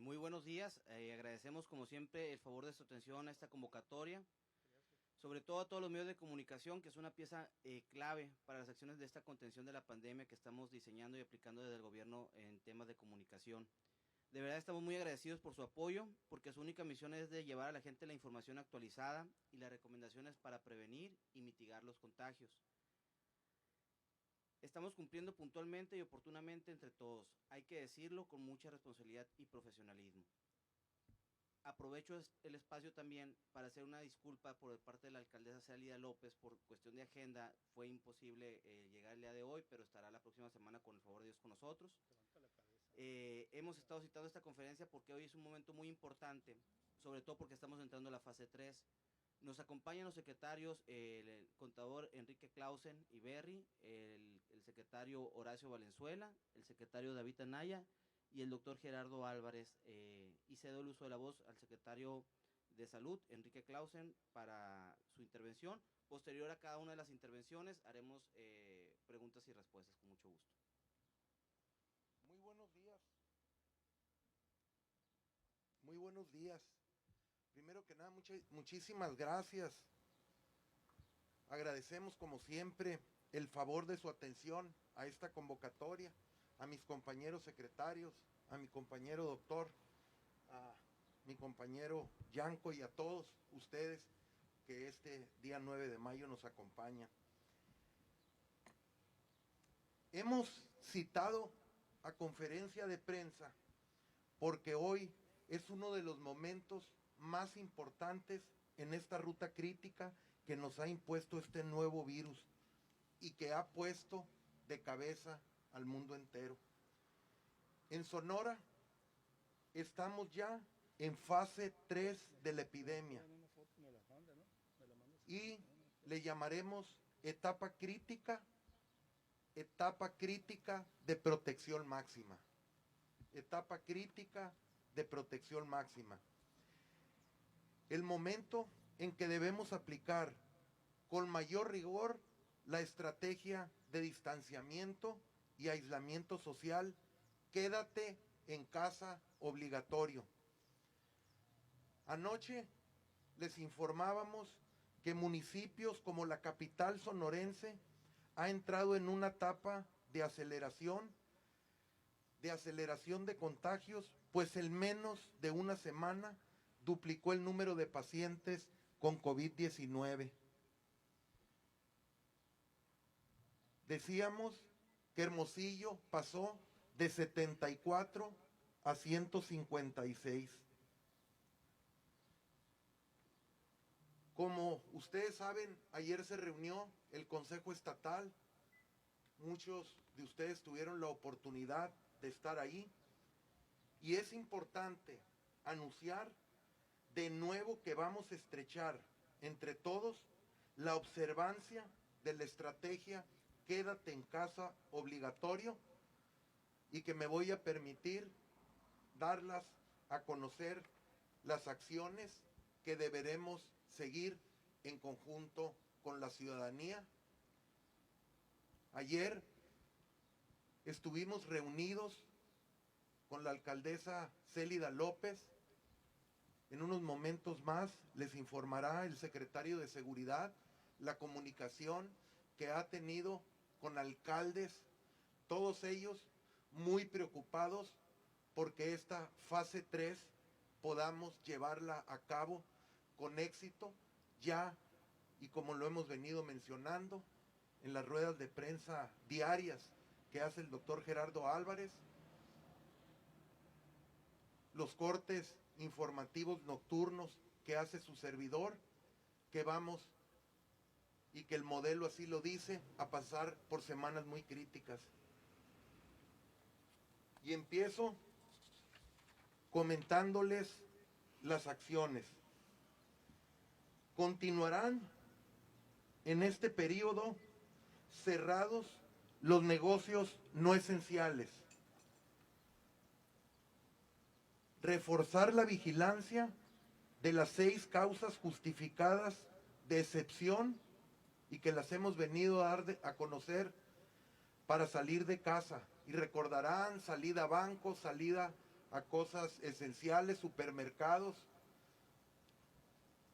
Muy buenos días, agradecemos como siempre el favor de su atención a esta convocatoria, sobre todo a todos los medios de comunicación, que es una pieza clave para las acciones de esta contención de la pandemia que estamos diseñando y aplicando desde el gobierno en temas de comunicación. De verdad estamos muy agradecidos por su apoyo, porque su única misión es de llevar a la gente la información actualizada y las recomendaciones para prevenir y mitigar los contagios. Estamos cumpliendo puntualmente y oportunamente entre todos, hay que decirlo con mucha responsabilidad y profesionalismo. Aprovecho el espacio también para hacer una disculpa por parte de la alcaldesa Célida López. Por cuestión de agenda fue imposible llegar el día de hoy, pero estará la próxima semana con el favor de Dios con nosotros. Hemos estado citando esta conferencia porque hoy es un momento muy importante, sobre todo porque estamos entrando a la fase 3. Nos acompañan los secretarios, el contador Enrique Clausen y Berry, el secretario Horacio Valenzuela, el secretario David Anaya y el doctor Gerardo Álvarez, y cedo el uso de la voz al secretario de Salud, Enrique Clausen, para su intervención. Posterior a cada una de las intervenciones haremos preguntas y respuestas con mucho gusto. Muy buenos días. Muy buenos días. Primero que nada, muchísimas gracias. Agradecemos como siempre el favor de su atención a esta convocatoria, a mis compañeros secretarios, a mi compañero doctor, a mi compañero Yanko y a todos ustedes que este día 9 de mayo nos acompañan. Hemos citado a conferencia de prensa porque hoy es uno de los momentos más importantes en esta ruta crítica que nos ha impuesto este nuevo virus y que ha puesto de cabeza al mundo entero. En Sonora estamos ya en fase 3 de la epidemia y le llamaremos etapa crítica de protección máxima. Etapa crítica de protección máxima. El momento en que debemos aplicar con mayor rigor la estrategia de distanciamiento y aislamiento social, quédate en casa obligatorio. Anoche les informábamos que municipios como la capital sonorense ha entrado en una etapa de aceleración de contagios, pues en menos de una semana duplicó el número de pacientes con COVID-19. Decíamos que Hermosillo pasó de 74 a 156. Como ustedes saben, ayer se reunió el Consejo Estatal. Muchos de ustedes tuvieron la oportunidad de estar ahí. Y es importante anunciar de nuevo que vamos a estrechar entre todos la observancia de la estrategia quédate en casa obligatorio y que me voy a permitir darlas a conocer las acciones que deberemos seguir en conjunto con la ciudadanía. Ayer estuvimos reunidos con la alcaldesa Célida López. En unos momentos más les informará el secretario de Seguridad la comunicación que ha tenido con alcaldes, todos ellos muy preocupados porque esta fase 3 podamos llevarla a cabo con éxito ya, y como lo hemos venido mencionando en las ruedas de prensa diarias que hace el doctor Gerardo Álvarez, los cortes informativos nocturnos que hace su servidor, que vamos, y que el modelo así lo dice, a pasar por semanas muy críticas. Y empiezo comentándoles las acciones. Continuarán en este periodo cerrados los negocios no esenciales. Reforzar la vigilancia de las 6 causas justificadas de excepción y que las hemos venido a dar a conocer para salir de casa. Y recordarán, salida a bancos, salida a cosas esenciales, supermercados,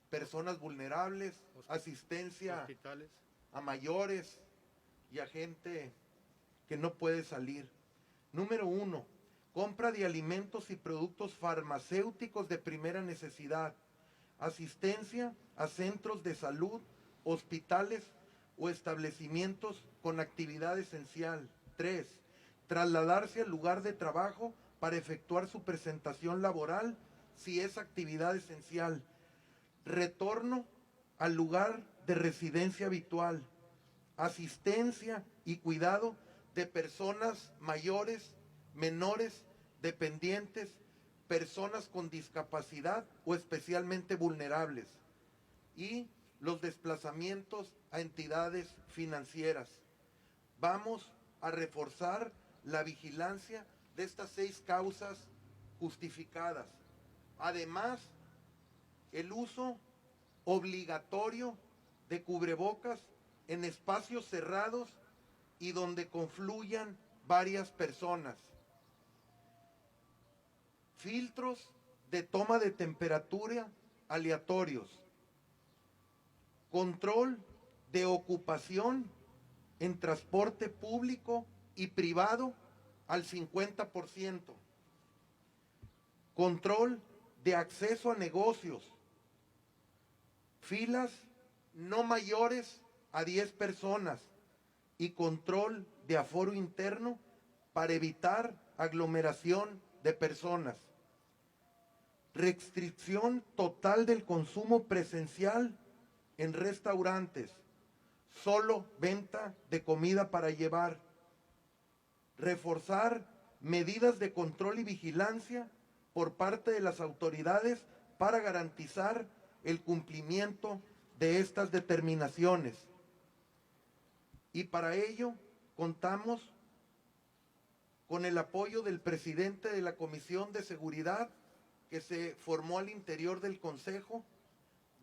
personas vulnerables, asistencia hospitales, a mayores y a gente que no puede salir. Número 1, compra de alimentos y productos farmacéuticos de primera necesidad, asistencia a centros de salud, hospitales o establecimientos con actividad esencial. 3, trasladarse al lugar de trabajo para efectuar su presentación laboral si es actividad esencial. Retorno al lugar de residencia habitual, asistencia y cuidado de personas mayores, menores, dependientes, personas con discapacidad o especialmente vulnerables, y los desplazamientos a entidades financieras. Vamos a reforzar la vigilancia de estas 6 causas justificadas. Además, el uso obligatorio de cubrebocas en espacios cerrados y donde confluyan varias personas. Filtros de toma de temperatura aleatorios. Control de ocupación en transporte público y privado al 50%. Control de acceso a negocios. Filas no mayores a 10 personas y control de aforo interno para evitar aglomeración de personas. Restricción total del consumo presencial en restaurantes. Solo venta de comida para llevar. Reforzar medidas de control y vigilancia por parte de las autoridades para garantizar el cumplimiento de estas determinaciones. Y para ello contamos con el apoyo del presidente de la Comisión de Seguridad que se formó al interior del Consejo,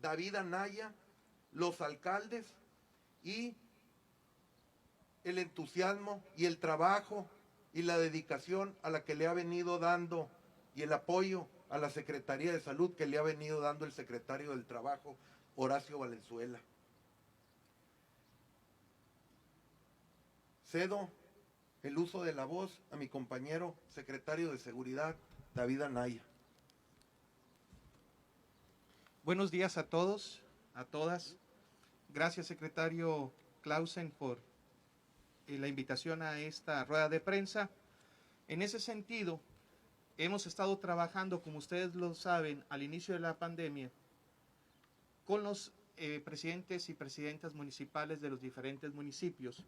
David Anaya, los alcaldes y el entusiasmo y el trabajo y la dedicación a la que le ha venido dando y el apoyo a la Secretaría de Salud que le ha venido dando el secretario del Trabajo, Horacio Valenzuela. Cedo el uso de la voz a mi compañero secretario de Seguridad, David Anaya. Buenos días a todos, a todas. Gracias, secretario Clausen, por la invitación a esta rueda de prensa. En ese sentido, hemos estado trabajando, como ustedes lo saben, al inicio de la pandemia, con los presidentes y presidentas municipales de los diferentes municipios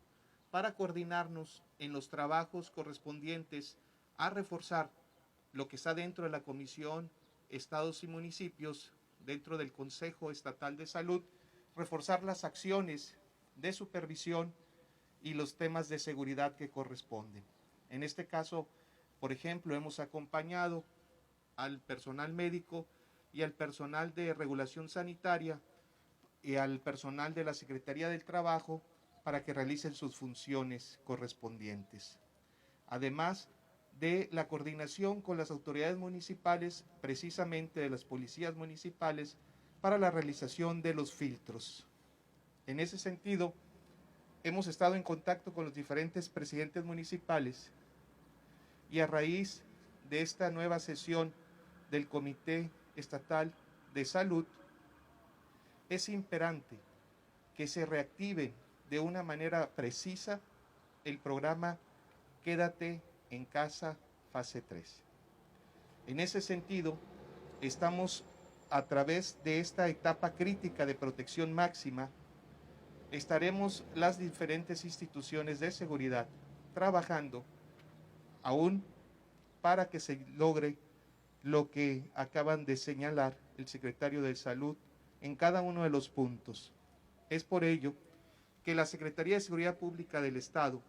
para coordinarnos en los trabajos correspondientes a reforzar lo que está dentro de la Comisión Estados y Municipios, dentro del Consejo Estatal de Salud, reforzar las acciones de supervisión y los temas de seguridad que corresponden. En este caso, por ejemplo, hemos acompañado al personal médico y al personal de regulación sanitaria y al personal de la Secretaría del Trabajo para que realicen sus funciones correspondientes. Además de la coordinación con las autoridades municipales, precisamente de las policías municipales, para la realización de los filtros. En ese sentido, hemos estado en contacto con los diferentes presidentes municipales y a raíz de esta nueva sesión del Comité Estatal de Salud, es imperante que se reactive de una manera precisa el programa Quédate en Casa Fase 3. En ese sentido, estamos a través de esta etapa crítica de protección máxima, estaremos las diferentes instituciones de seguridad trabajando aún para que se logre lo que acaban de señalar el secretario de Salud en cada uno de los puntos. Es por ello que la Secretaría de Seguridad Pública del Estado,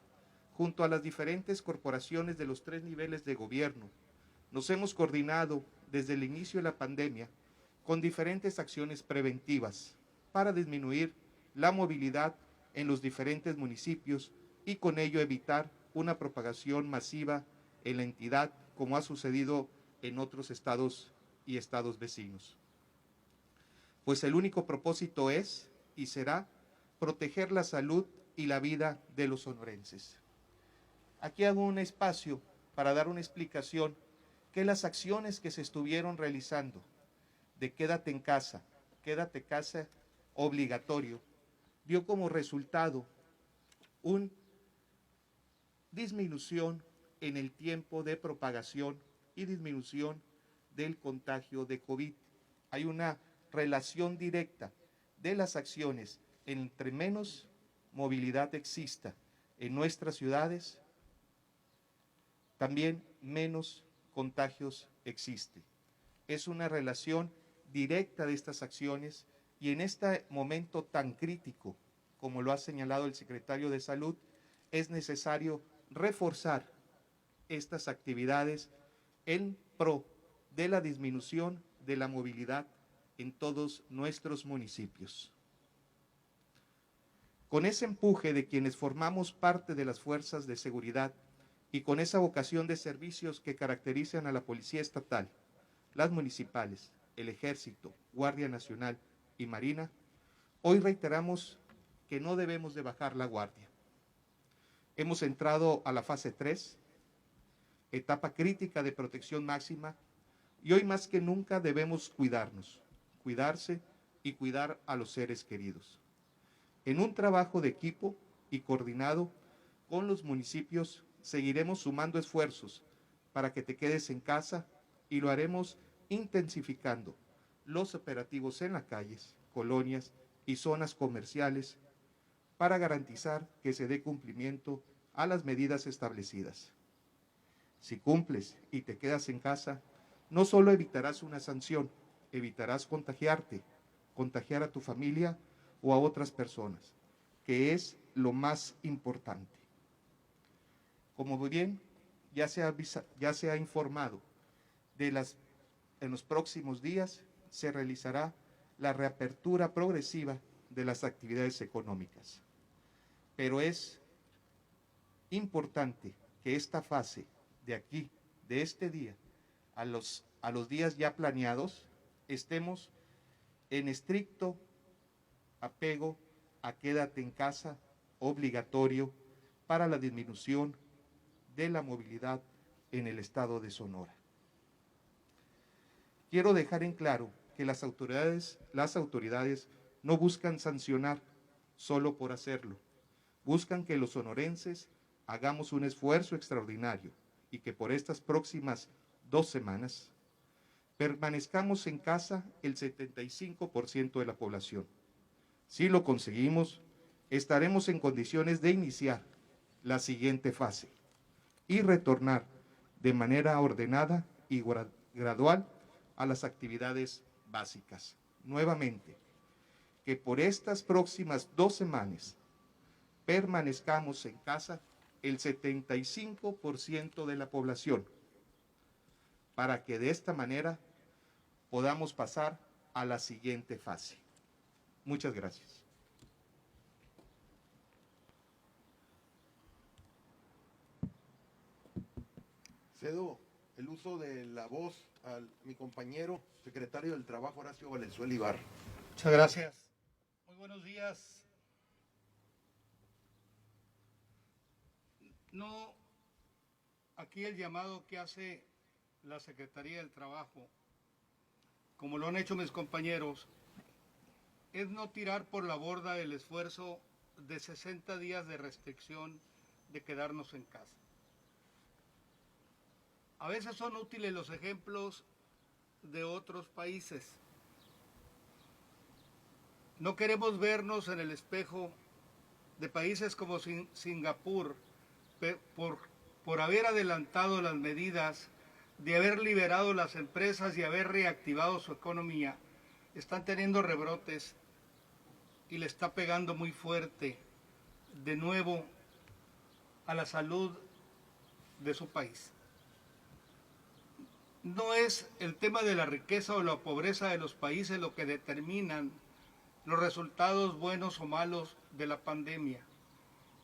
junto a las diferentes corporaciones de los 3 niveles de gobierno, nos hemos coordinado desde el inicio de la pandemia con diferentes acciones preventivas para disminuir la movilidad en los diferentes municipios y con ello evitar una propagación masiva en la entidad, como ha sucedido en otros estados y estados vecinos. Pues el único propósito es y será proteger la salud y la vida de los sonorenses. Aquí hago un espacio para dar una explicación que las acciones que se estuvieron realizando de quédate en casa obligatorio, dio como resultado una disminución en el tiempo de propagación y disminución del contagio de COVID. Hay una relación directa de las acciones entre menos movilidad exista en nuestras ciudades, también menos contagios existe. Es una relación directa de estas acciones y en este momento tan crítico, como lo ha señalado el secretario de Salud, es necesario reforzar estas actividades en pro de la disminución de la movilidad en todos nuestros municipios. Con ese empuje de quienes formamos parte de las fuerzas de seguridad y con esa vocación de servicios que caracterizan a la Policía Estatal, las municipales, el Ejército, Guardia Nacional y Marina, hoy reiteramos que no debemos de bajar la guardia. Hemos entrado a la fase 3, etapa crítica de protección máxima, y hoy más que nunca debemos cuidarnos, cuidarse y cuidar a los seres queridos. En un trabajo de equipo y coordinado con los municipios, seguiremos sumando esfuerzos para que te quedes en casa y lo haremos intensificando los operativos en las calles, colonias y zonas comerciales para garantizar que se dé cumplimiento a las medidas establecidas. Si cumples y te quedas en casa, no solo evitarás una sanción, evitarás contagiarte, contagiar a tu familia o a otras personas, que es lo más importante. Como bien ya se ha informado, en los próximos días se realizará la reapertura progresiva de las actividades económicas. Pero es importante que esta fase de aquí, de este día, a los días ya planeados, estemos en estricto apego a quédate en casa obligatorio para la disminución de la movilidad en el estado de Sonora. Quiero dejar en claro que las autoridades no buscan sancionar solo por hacerlo, buscan que los sonorenses hagamos un esfuerzo extraordinario y que por estas próximas 2 semanas permanezcamos en casa el 75% de la población. Si lo conseguimos, estaremos en condiciones de iniciar la siguiente fase y retornar de manera ordenada y gradual a las actividades básicas. Nuevamente, que por estas próximas 2 semanas permanezcamos en casa el 75% de la población, para que de esta manera podamos pasar a la siguiente fase. Muchas gracias. Cedo el uso de la voz a mi compañero secretario del Trabajo, Horacio Valenzuela Ibarra. Muchas gracias. Muy buenos días. No, aquí el llamado que hace la Secretaría del Trabajo, como lo han hecho mis compañeros, es no tirar por la borda el esfuerzo de 60 días de restricción de quedarnos en casa. A veces son útiles los ejemplos de otros países. No queremos vernos en el espejo de países como Singapur por haber adelantado las medidas, de haber liberado las empresas y haber reactivado su economía. Están teniendo rebrotes y le está pegando muy fuerte de nuevo a la salud de su país. No es el tema de la riqueza o la pobreza de los países lo que determinan los resultados buenos o malos de la pandemia.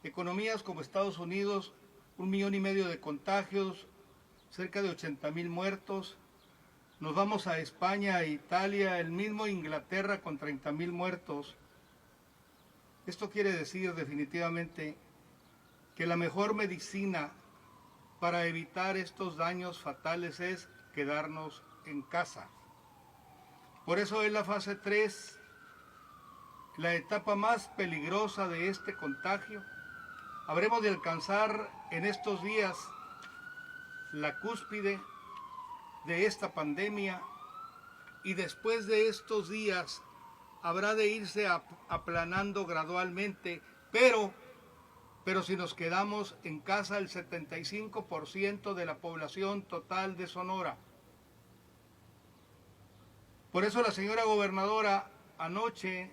Economías como Estados Unidos, 1,5 millones de contagios, cerca de 80,000 muertos. Nos vamos a España, a Italia, el mismo Inglaterra con 30,000 muertos. Esto quiere decir definitivamente que la mejor medicina para evitar estos daños fatales es quedarnos en casa. Por eso es la fase 3, la etapa más peligrosa de este contagio. Habremos de alcanzar en estos días la cúspide de esta pandemia y después de estos días habrá de irse aplanando gradualmente, pero si nos quedamos en casa el 75% de la población total de Sonora. Por eso la señora gobernadora anoche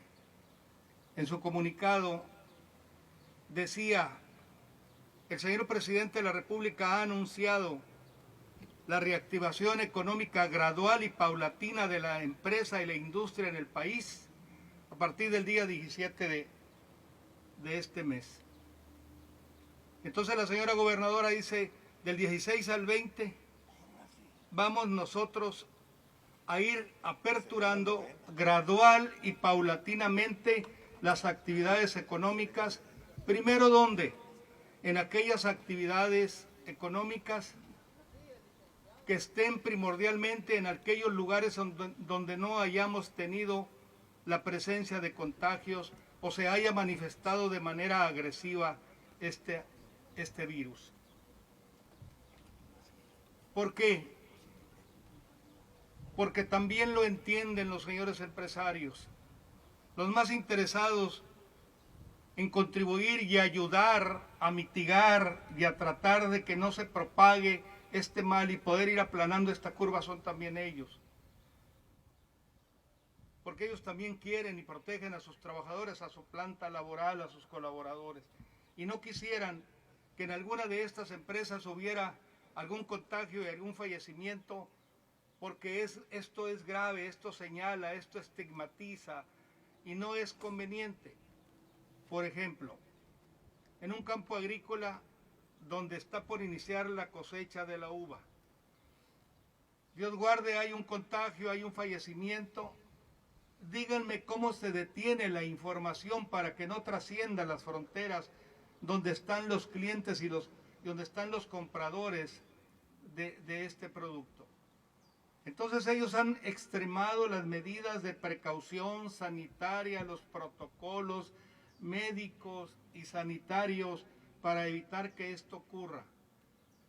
en su comunicado decía: el señor presidente de la República ha anunciado la reactivación económica gradual y paulatina de la empresa y la industria en el país a partir del día 17 de este mes. Entonces la señora gobernadora dice, del 16 al 20 vamos nosotros a ir aperturando gradual y paulatinamente las actividades económicas. Primero, ¿dónde? En aquellas actividades económicas que estén primordialmente en aquellos lugares donde no hayamos tenido la presencia de contagios o se haya manifestado de manera agresiva este virus. ¿Por qué? Porque también lo entienden los señores empresarios, los más interesados en contribuir y ayudar a mitigar y a tratar de que no se propague este mal y poder ir aplanando esta curva son también ellos. Porque ellos también quieren y protegen a sus trabajadores, a su planta laboral, a sus colaboradores. Y no quisieran que en alguna de estas empresas hubiera algún contagio y algún fallecimiento, porque esto es grave, esto señala, esto estigmatiza y no es conveniente. Por ejemplo, en un campo agrícola donde está por iniciar la cosecha de la uva, Dios guarde, hay un contagio, hay un fallecimiento. Díganme cómo se detiene la información para que no trascienda las fronteras donde están los clientes y donde están los compradores de este producto. Entonces ellos han extremado las medidas de precaución sanitaria, los protocolos médicos y sanitarios para evitar que esto ocurra.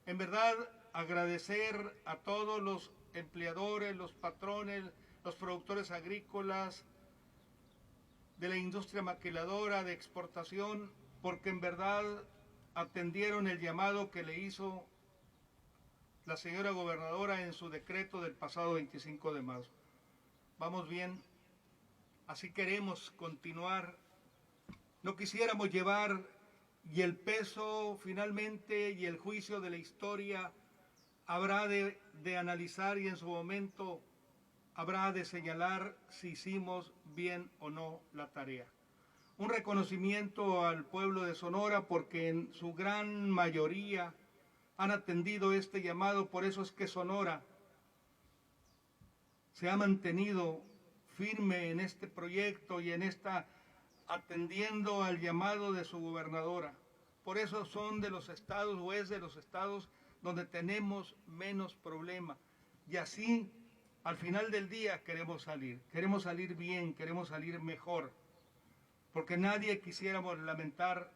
En verdad, agradecer a todos los empleadores, los patrones, los productores agrícolas, de la industria maquiladora, de exportación, porque en verdad atendieron el llamado que le hizo la señora gobernadora en su decreto del pasado 25 de marzo. Vamos bien, así queremos continuar. No quisiéramos llevar y el peso finalmente y el juicio de la historia habrá de analizar y en su momento habrá de señalar si hicimos bien o no la tarea. Un reconocimiento al pueblo de Sonora porque en su gran mayoría han atendido este llamado, por eso es que Sonora se ha mantenido firme en este proyecto y en atendiendo al llamado de su gobernadora. Por eso son de los estados o es de los estados donde tenemos menos problema. Y así, al final del día queremos salir bien, queremos salir mejor. Porque nadie quisiéramos lamentar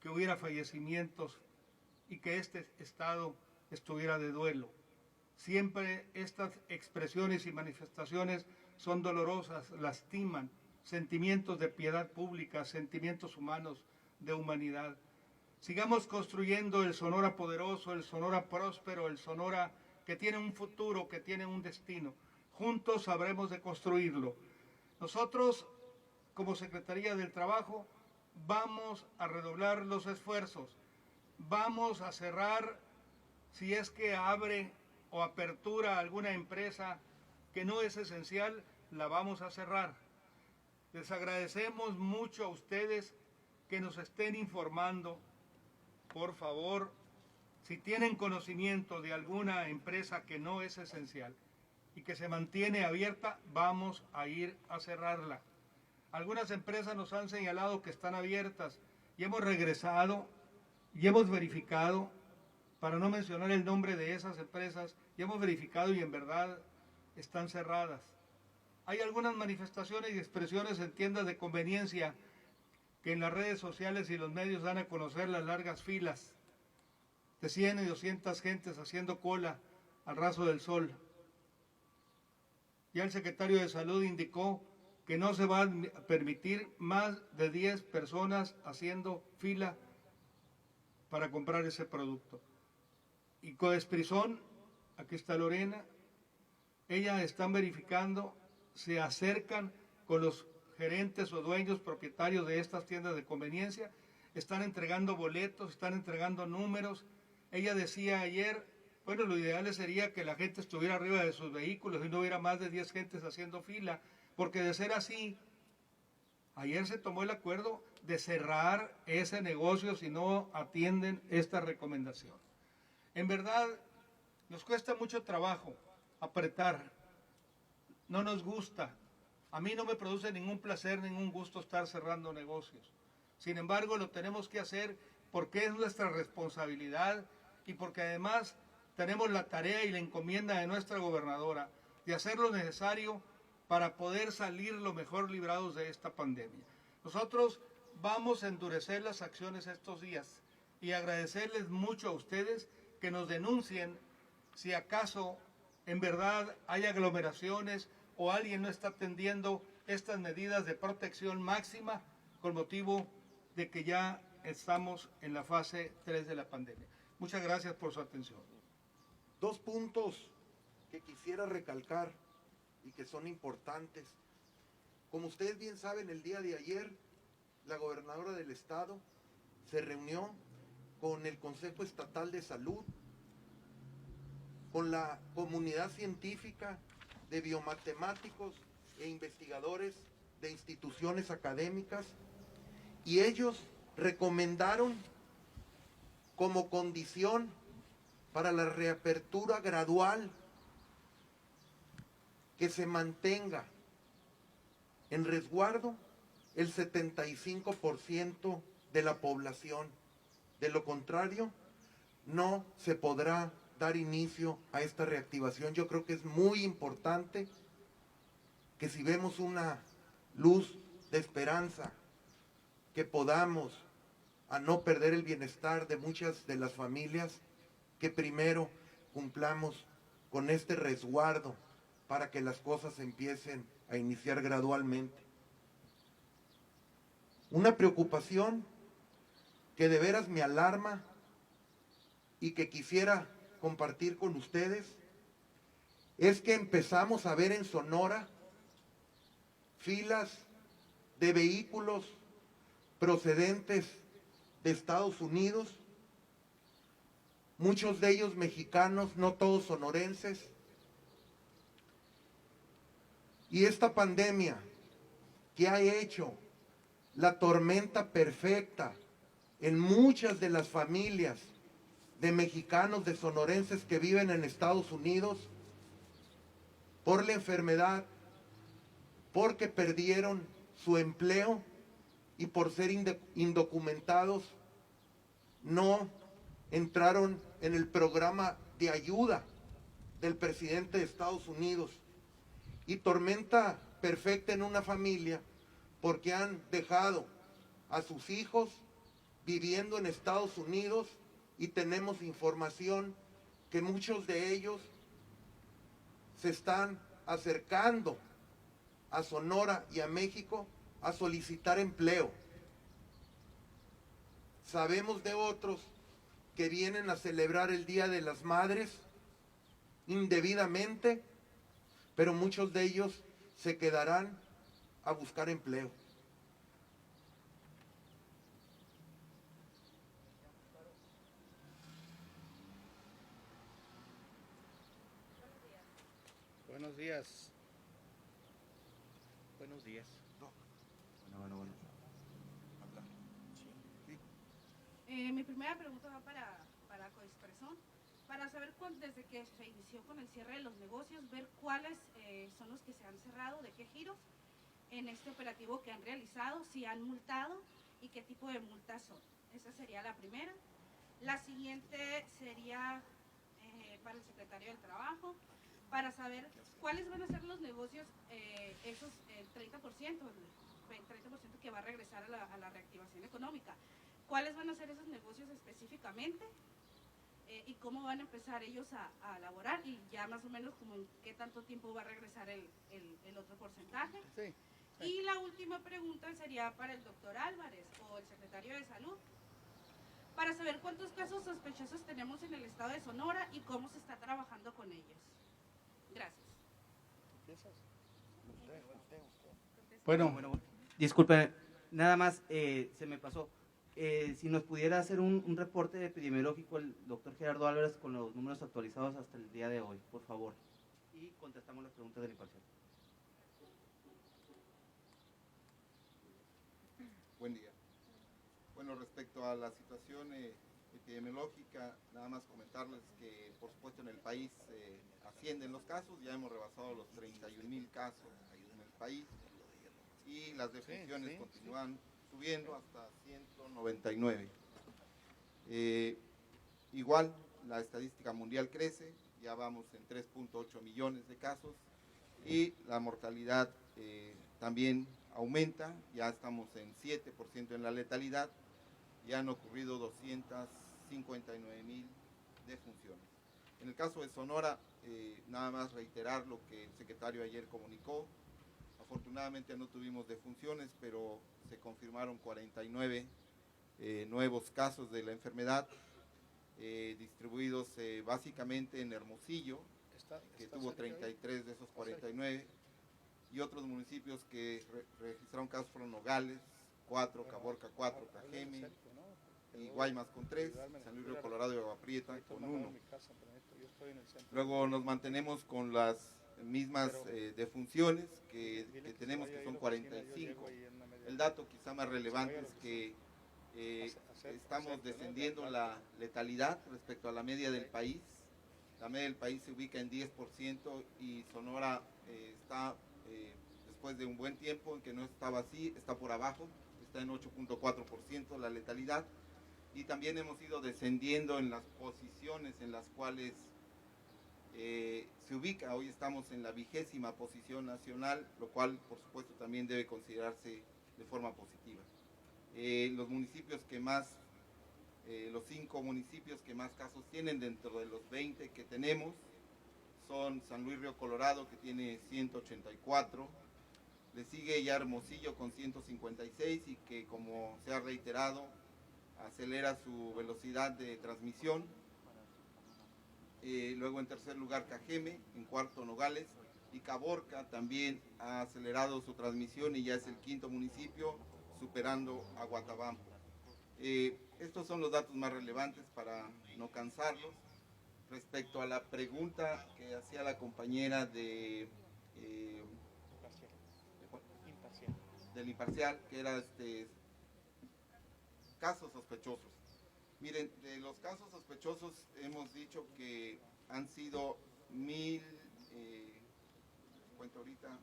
que hubiera fallecimientos y que este estado estuviera de duelo. Siempre estas expresiones y manifestaciones son dolorosas, lastiman sentimientos de piedad pública, sentimientos humanos de humanidad. Sigamos construyendo el Sonora poderoso, el Sonora próspero, el Sonora que tiene un futuro, que tiene un destino. Juntos sabremos de construirlo. Nosotros, como Secretaría del Trabajo, vamos a redoblar los esfuerzos. Vamos a cerrar, si es que abre o apertura alguna empresa que no es esencial, la vamos a cerrar. Les agradecemos mucho a ustedes que nos estén informando. Por favor, si tienen conocimiento de alguna empresa que no es esencial y que se mantiene abierta, vamos a ir a cerrarla. Algunas empresas nos han señalado que están abiertas y hemos regresado y hemos verificado, para no mencionar el nombre de esas empresas, y hemos verificado y en verdad están cerradas. Hay algunas manifestaciones y expresiones en tiendas de conveniencia que en las redes sociales y los medios dan a conocer las largas filas de 100 y 200 gentes haciendo cola al raso del sol. Ya el secretario de Salud indicó que no se va a permitir más de 10 personas haciendo fila para comprar ese producto. Y Codesprizón, aquí está Lorena, ellas están verificando, se acercan con los gerentes o dueños propietarios de estas tiendas de conveniencia, están entregando boletos, están entregando números. Ella decía ayer, bueno, lo ideal sería que la gente estuviera arriba de sus vehículos y no hubiera más de 10 gentes haciendo fila, porque de ser así, ayer se tomó el acuerdo de cerrar ese negocio si no atienden esta recomendación. En verdad, nos cuesta mucho trabajo apretar, no nos gusta. A mí no me produce ningún placer, ningún gusto estar cerrando negocios. Sin embargo, lo tenemos que hacer porque es nuestra responsabilidad y porque además tenemos la tarea y la encomienda de nuestra gobernadora de hacer lo necesario para poder salir lo mejor librados de esta pandemia. Nosotros vamos a endurecer las acciones estos días y agradecerles mucho a ustedes que nos denuncien si acaso en verdad hay aglomeraciones o alguien no está atendiendo estas medidas de protección máxima con motivo de que ya estamos en la fase 3 de la pandemia. Muchas gracias por su atención. Dos puntos que quisiera recalcar y que son importantes. Como ustedes bien saben, el día de ayer la gobernadora del estado se reunió con el Consejo Estatal de Salud, con la comunidad científica de biomatemáticos e investigadores de instituciones académicas, y ellos recomendaron como condición para la reapertura gradual que se mantenga en resguardo el 75% de la población. De lo contrario, no se podrá dar inicio a esta reactivación. Yo creo que es muy importante que si vemos una luz de esperanza, que podamos a no perder el bienestar de muchas de las familias, que primero cumplamos con este resguardo para que las cosas empiecen a iniciar gradualmente. Una preocupación que de veras me alarma y que quisiera compartir con ustedes es que empezamos a ver en Sonora filas de vehículos procedentes de Estados Unidos, muchos de ellos mexicanos, no todos sonorenses. Y esta pandemia que ha hecho la tormenta perfecta en muchas de las familias de mexicanos, de sonorenses que viven en Estados Unidos, por la enfermedad, porque perdieron su empleo y por ser indocumentados, no entraron en el programa de ayuda del presidente de Estados Unidos. Y tormenta perfecta en una familia porque han dejado a sus hijos viviendo en Estados Unidos y tenemos información que muchos de ellos se están acercando a Sonora y a México a solicitar empleo. Sabemos de otros que vienen a celebrar el Día de las Madres indebidamente, pero muchos de ellos se quedarán a buscar empleo. Buenos días. Buenos días. Bueno. Mi primera pregunta va para Coexpresón, para saber desde que se inició con el cierre de los negocios, ver cuáles son los que se han cerrado, de qué giros en este operativo que han realizado, si han multado y qué tipo de multas son. Esa sería la primera. La siguiente sería para el secretario del Trabajo, para saber cuáles van a ser los negocios, esos el 30% que va a regresar a la reactivación económica. ¿Cuáles van a ser esos negocios específicamente? Y cómo van a empezar ellos a elaborar, y ya más o menos como en qué tanto tiempo va a regresar el otro porcentaje. Sí. Y la última pregunta sería para el doctor Álvarez o el secretario de Salud, para saber cuántos casos sospechosos tenemos en el estado de Sonora y cómo se está trabajando con ellos. Gracias. Bueno, Disculpe, nada más se me pasó. Si nos pudiera hacer un reporte epidemiológico el doctor Gerardo Álvarez con los números actualizados hasta el día de hoy, por favor. Y contestamos las preguntas del imparcial. Buen día. Bueno, respecto a la situación epidemiológica, nada más comentarles que, por supuesto, en el país ascienden los casos, ya hemos rebasado los 31,000 casos en el país y las defunciones continúan subiendo hasta 199. Igual, la estadística mundial crece, ya vamos en 3.8 millones de casos y la mortalidad también aumenta, ya estamos en 7% en la letalidad, ya han ocurrido 259,000 defunciones. En el caso de Sonora, nada más reiterar lo que el secretario ayer comunicó. Afortunadamente no tuvimos defunciones, pero se confirmaron 49 nuevos casos de la enfermedad, distribuidos básicamente en Hermosillo, que tuvo 33 de esos 49, y otros municipios que registraron casos fueron Nogales, 4, Caborca 4, Cajeme, y Guaymas con 3, San Luis Río Colorado y Agua Prieta con 1. Luego nos mantenemos con las mismas defunciones que tenemos, que son 45. El dato quizá más relevante es que estamos descendiendo la letalidad respecto a la media del país. La media del país se ubica en 10% y Sonora está, después de un buen tiempo en que no estaba así, está por abajo, está en 8.4% la letalidad. Y también hemos ido descendiendo en las posiciones en las cuales se ubica. Hoy estamos en la 20ª posición nacional, lo cual por supuesto también debe considerarse de forma positiva. Los municipios que más, los 5 municipios que más casos tienen dentro de los 20 que tenemos son San Luis Río Colorado, que tiene 184, le sigue ya Hermosillo con 156 y que, como se ha reiterado, acelera su velocidad de transmisión. Luego en tercer lugar Cajeme, en cuarto Nogales, y Caborca también ha acelerado su transmisión y ya es el 5.º municipio, superando a Guatabampo. Estos son los datos más relevantes para no cansarlos. Respecto a la pregunta que hacía la compañera del imparcial, que era casos sospechosos. Miren, de los casos sospechosos hemos dicho que han sido 1,000, cuento ahorita,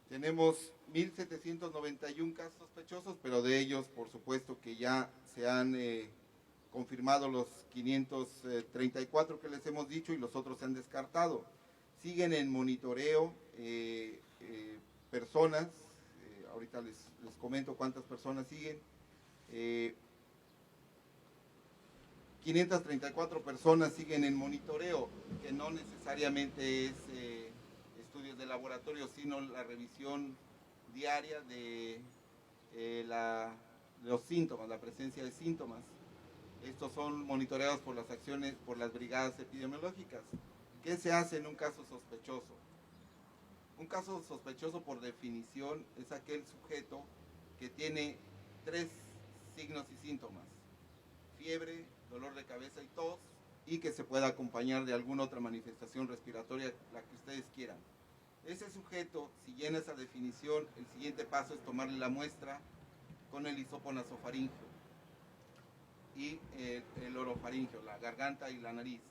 tenemos 1,791 casos sospechosos, pero de ellos, por supuesto, que ya se han confirmado los 534 que les hemos dicho y los otros se han descartado. Siguen en monitoreo personas, ahorita les comento cuántas personas siguen. 534 personas siguen en monitoreo, que no necesariamente es estudios de laboratorio, sino la revisión diaria de los síntomas, la presencia de síntomas. Estos son monitoreados por las acciones, por las brigadas epidemiológicas. ¿Qué se hace en un caso sospechoso? Un caso sospechoso, por definición, es aquel sujeto que tiene 3 signos y síntomas: fiebre, dolor de cabeza y tos, y que se pueda acompañar de alguna otra manifestación respiratoria, la que ustedes quieran. Ese sujeto, si llena esa definición, el siguiente paso es tomarle la muestra con el hisopo nasofaríngeo y el orofaríngeo, la garganta y la nariz.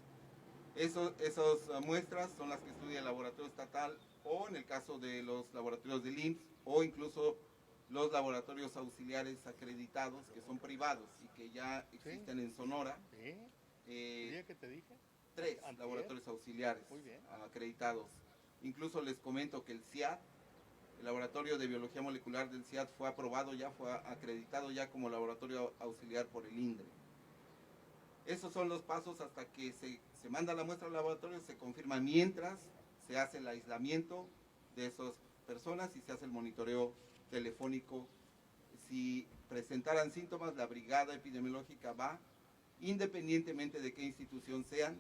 Esas muestras son las que estudia el laboratorio estatal, o en el caso de los laboratorios del IMSS, o incluso los laboratorios auxiliares acreditados, que son privados y que ya existen en Sonora. ¿Sí? ¿El día que te dije? 3 Antier. laboratorios auxiliares acreditados. Incluso les comento que el CIAT, el laboratorio de biología molecular del CIAT, fue aprobado ya, fue acreditado ya como laboratorio auxiliar por el INDRE. Esos son los pasos hasta que se manda la muestra al laboratorio, se confirma mientras se hace el aislamiento de esas personas y se hace el monitoreo telefónico. Si presentaran síntomas, la brigada epidemiológica va, independientemente de qué institución sean,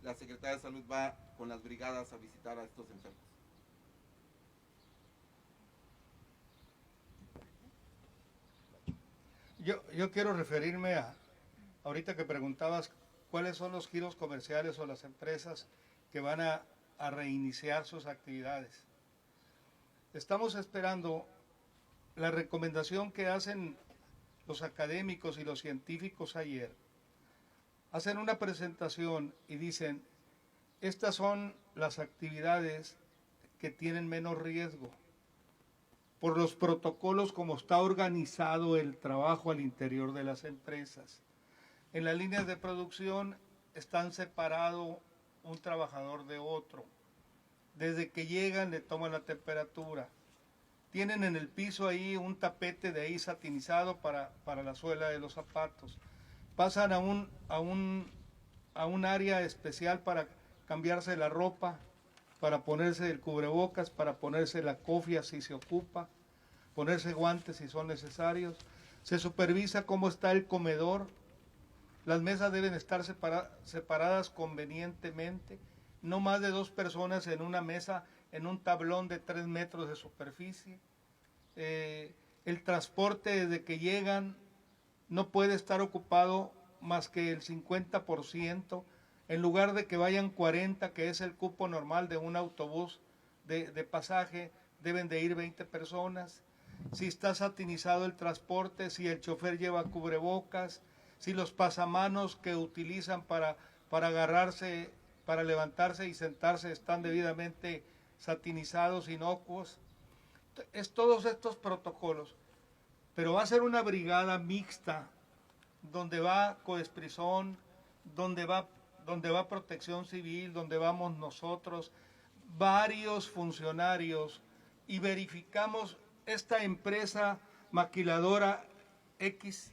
la Secretaría de Salud va con las brigadas a visitar a estos enfermos. Yo quiero referirme a, ahorita que preguntabas cuáles son los giros comerciales o las empresas que van a reiniciar sus actividades. Estamos esperando la recomendación que hacen los académicos y los científicos ayer. Hacen una presentación y dicen, estas son las actividades que tienen menos riesgo por los protocolos como está organizado el trabajo al interior de las empresas. En las líneas de producción están separados un trabajador de otro. Desde que llegan le toman la temperatura. Tienen en el piso ahí un tapete de ahí satinizado para la suela de los zapatos. Pasan a un área especial para cambiarse la ropa, para ponerse el cubrebocas, para ponerse la cofia si se ocupa, ponerse guantes si son necesarios. Se supervisa cómo está el comedor. Las mesas deben estar separadas convenientemente. No más de 2 personas en una mesa, en un tablón de 3 metros de superficie. El transporte desde que llegan no puede estar ocupado más que el 50%, en lugar de que vayan 40, que es el cupo normal de un autobús de pasaje, deben de ir 20 personas. Si está satinizado el transporte, si el chofer lleva cubrebocas, si los pasamanos que utilizan para agarrarse, para levantarse y sentarse están debidamente satinizados, inocuos. Es todos estos protocolos, pero va a ser una brigada mixta donde va Coesprizón, donde va Protección Civil, donde vamos nosotros, varios funcionarios, y verificamos esta empresa maquiladora X,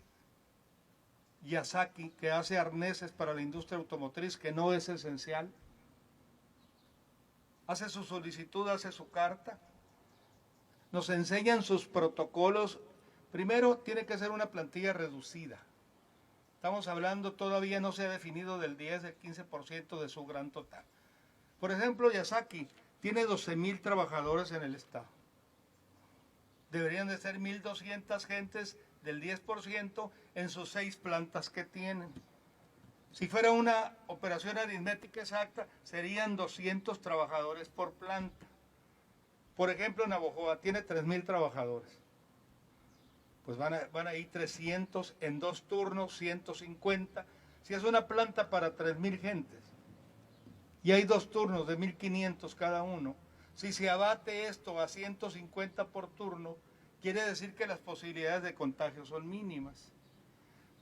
Yazaki, que hace arneses para la industria automotriz, que no es esencial. Hace su solicitud, hace su carta, nos enseñan sus protocolos. Primero tiene que ser una plantilla reducida. Estamos hablando, todavía no se ha definido del 10, del 15% de su gran total. Por ejemplo, Yazaki tiene 12,000 trabajadores en el estado. Deberían de ser 1,200 gentes del 10% en sus 6 plantas que tienen. Si fuera una operación aritmética exacta, serían 200 trabajadores por planta. Por ejemplo, Navojoa tiene 3,000 trabajadores. Pues van a ir 300 en 2 turnos, 150. Si es una planta para 3,000 gentes y hay 2 turnos de 1,500 cada uno, si se abate esto a 150 por turno, quiere decir que las posibilidades de contagio son mínimas.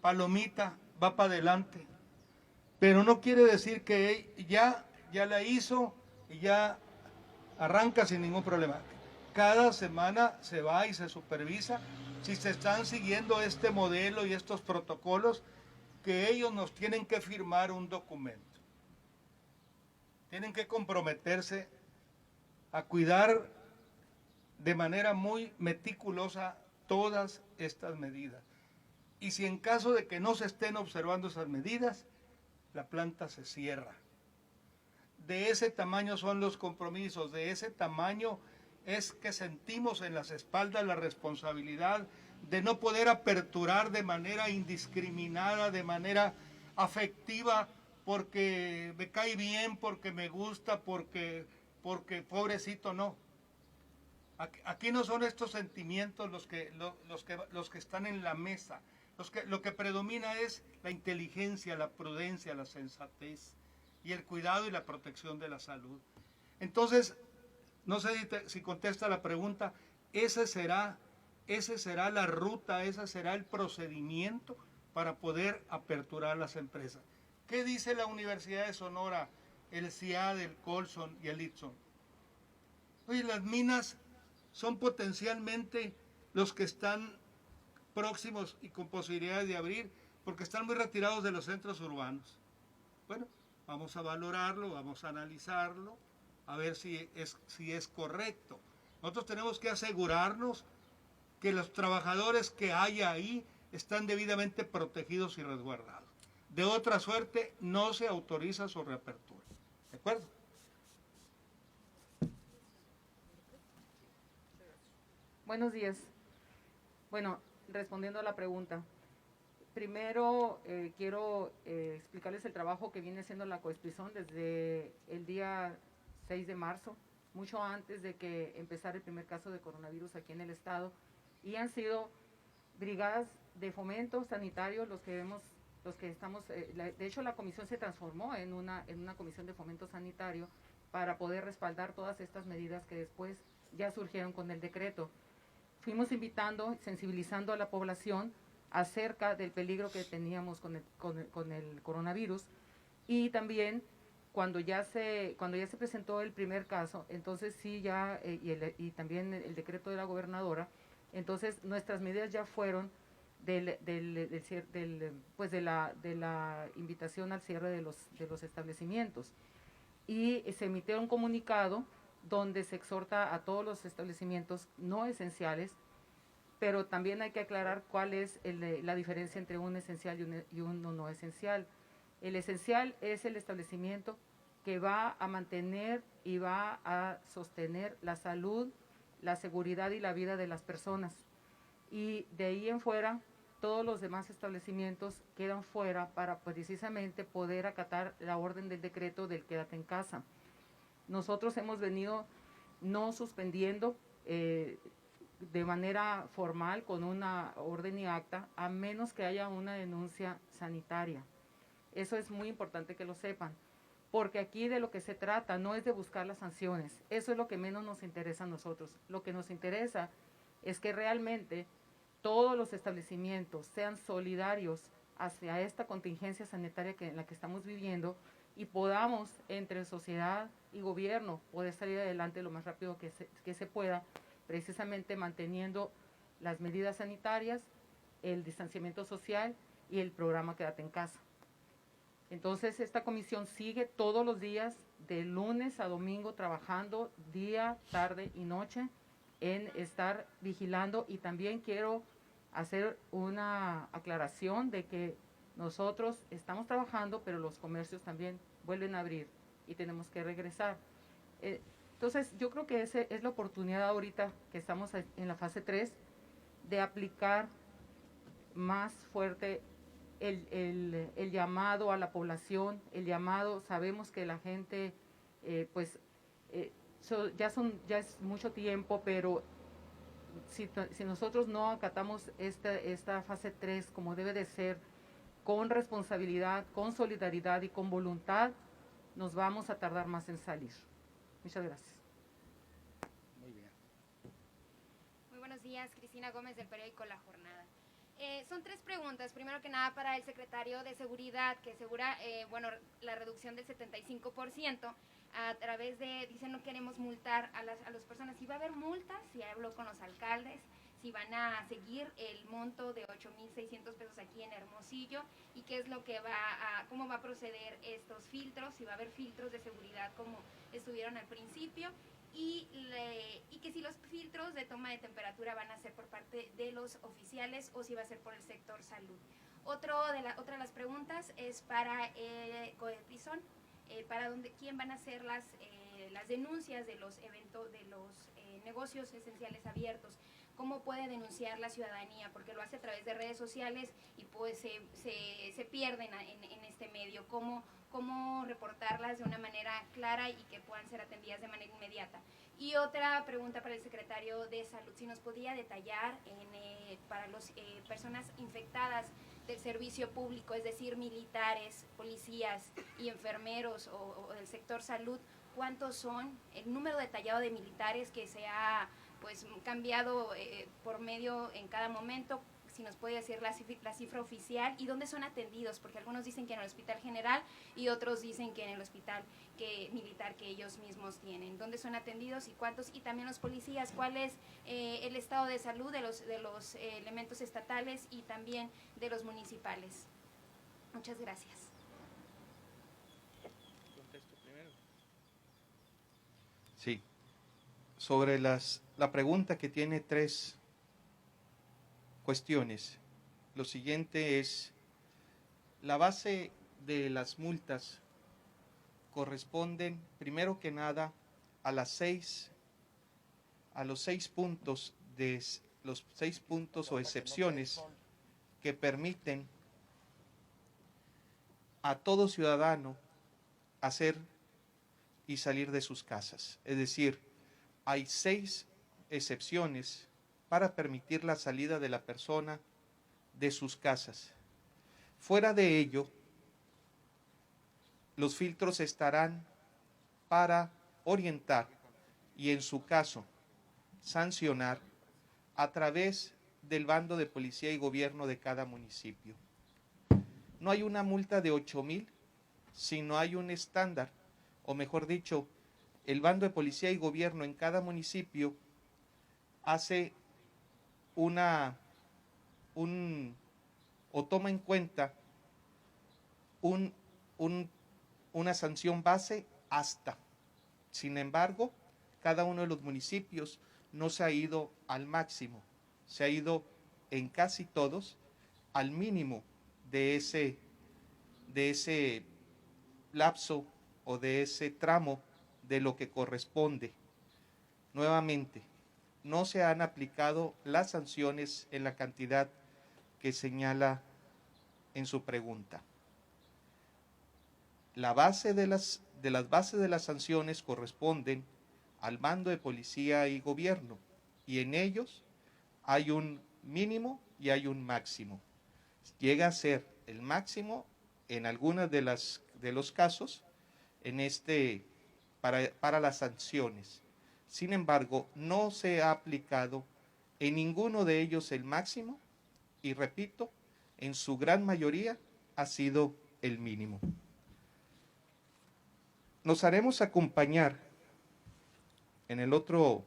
Palomita va para adelante, pero no quiere decir que ya la hizo y ya arranca sin ningún problema. Cada semana se va y se supervisa si se están siguiendo este modelo y estos protocolos que ellos nos tienen que firmar un documento. Tienen que comprometerse a cuidar de manera muy meticulosa todas estas medidas. Y si en caso de que no se estén observando esas medidas, la planta se cierra. De ese tamaño son los compromisos, de ese tamaño es que sentimos en las espaldas la responsabilidad de no poder aperturar de manera indiscriminada, de manera afectiva, porque me cae bien, porque me gusta, porque pobrecito, no. Aquí no son estos sentimientos los que están en la mesa. Lo que predomina es la inteligencia, la prudencia, la sensatez y el cuidado y la protección de la salud. Entonces, no sé si contesta la pregunta, esa será la ruta, ese será el procedimiento para poder aperturar las empresas. ¿Qué dice la Universidad de Sonora, el CIAD, el Colson y el Itson? Oye, las minas son potencialmente los que están próximos y con posibilidades de abrir, porque están muy retirados de los centros urbanos. Bueno, vamos a valorarlo, vamos a analizarlo, a ver si es correcto. Nosotros tenemos que asegurarnos que los trabajadores que haya ahí están debidamente protegidos y resguardados. De otra suerte, no se autoriza su reapertura. ¿De acuerdo? Buenos días. Bueno, respondiendo a la pregunta. Primero, quiero explicarles el trabajo que viene haciendo la Coesprizón desde el día 6 de marzo, mucho antes de que empezara el primer caso de coronavirus aquí en el estado, y han sido brigadas de fomento sanitario los que estamos, de hecho la comisión se transformó en una comisión de fomento sanitario para poder respaldar todas estas medidas que después ya surgieron con el decreto. Fuimos invitando, sensibilizando a la población acerca del peligro que teníamos con el coronavirus, y también cuando ya se presentó el primer caso, entonces sí ya, y también el decreto de la gobernadora, entonces nuestras medidas ya fueron de la invitación al cierre de los establecimientos, y se emitió un comunicado donde se exhorta a todos los establecimientos no esenciales, pero también hay que aclarar cuál es la diferencia entre un esencial y un no esencial. El esencial es el establecimiento que va a mantener y va a sostener la salud, la seguridad y la vida de las personas. Y de ahí en fuera, todos los demás establecimientos quedan fuera para precisamente poder acatar la orden del decreto del quédate en casa. Nosotros hemos venido no suspendiendo de manera formal con una orden y acta, a menos que haya una denuncia sanitaria. Eso es muy importante que lo sepan, porque aquí de lo que se trata no es de buscar las sanciones, eso es lo que menos nos interesa a nosotros. Lo que nos interesa es que realmente todos los establecimientos sean solidarios hacia esta contingencia sanitaria en la que estamos viviendo, y podamos, entre sociedad y gobierno, poder salir adelante lo más rápido que se pueda, precisamente manteniendo las medidas sanitarias, el distanciamiento social y el programa Quédate en Casa. Entonces, esta comisión sigue todos los días, de lunes a domingo, trabajando día, tarde y noche en estar vigilando. Y también quiero hacer una aclaración de que nosotros estamos trabajando, pero los comercios también vuelven a abrir y tenemos que regresar. Entonces, yo creo que esa es la oportunidad ahorita que estamos en la fase 3 de aplicar más fuerte el llamado a la población, el llamado. Sabemos que la gente, ya es mucho tiempo, pero si nosotros no acatamos esta fase 3 como debe de ser, con responsabilidad, con solidaridad y con voluntad, nos vamos a tardar más en salir. Muchas gracias. Muy bien. Muy buenos días, Cristina Gómez del periódico La Jornada. Son 3 preguntas. Primero que nada, para el secretario de Seguridad, que asegura la reducción del 75%. A través de, dicen, no queremos multar a las personas. ¿Si va a haber multas? Si habló con los alcaldes, si van a seguir el monto de 8,600 pesos aquí en Hermosillo y qué es lo que cómo va a proceder estos filtros, si va a haber filtros de seguridad como estuvieron al principio y que si los filtros de toma de temperatura van a ser por parte de los oficiales o si va a ser por el sector salud. Otra de las preguntas es para Codeprisón, quién van a hacer las denuncias de los eventos, de los negocios esenciales abiertos, cómo puede denunciar la ciudadanía, porque lo hace a través de redes sociales y pues se pierden en este medio, cómo reportarlas de una manera clara y que puedan ser atendidas de manera inmediata. Y otra pregunta para el secretario de Salud, si nos podía detallar para las personas infectadas del servicio público, es decir, militares, policías y enfermeros o del sector salud, cuántos son, el número detallado de militares que se ha pues cambiado por medio en cada momento, si nos puede decir la cifra oficial y dónde son atendidos, porque algunos dicen que en el Hospital General y otros dicen que en el hospital militar que ellos mismos tienen, dónde son atendidos y cuántos, y también los policías, cuál es el estado de salud de los elementos estatales y también de los municipales. Muchas gracias. Contesto primero. Sí. Sobre la pregunta que tiene 3 cuestiones. Lo siguiente es, la base de las multas corresponden, primero que nada, a los 6 puntos o excepciones que permiten a todo ciudadano hacer y salir de sus casas. Es decir, hay 6 excepciones para permitir la salida de la persona de sus casas. Fuera de ello, los filtros estarán para orientar y, en su caso, sancionar a través del bando de policía y gobierno de cada municipio. No hay una multa de 8,000, sino hay un estándar, o mejor dicho, el bando de policía y gobierno en cada municipio hace toma en cuenta una sanción base hasta. Sin embargo, cada uno de los municipios no se ha ido al máximo, se ha ido en casi todos al mínimo de ese lapso o de ese tramo de lo que corresponde. Nuevamente, no se han aplicado las sanciones en la cantidad que señala en su pregunta. La base de las bases de las sanciones corresponden al mando de policía y gobierno, y en ellos hay un mínimo y hay un máximo. Llega a ser el máximo en algunos de los casos para las sanciones. Sin embargo, no se ha aplicado en ninguno de ellos el máximo y, repito, en su gran mayoría ha sido el mínimo. Nos haremos acompañar en el otro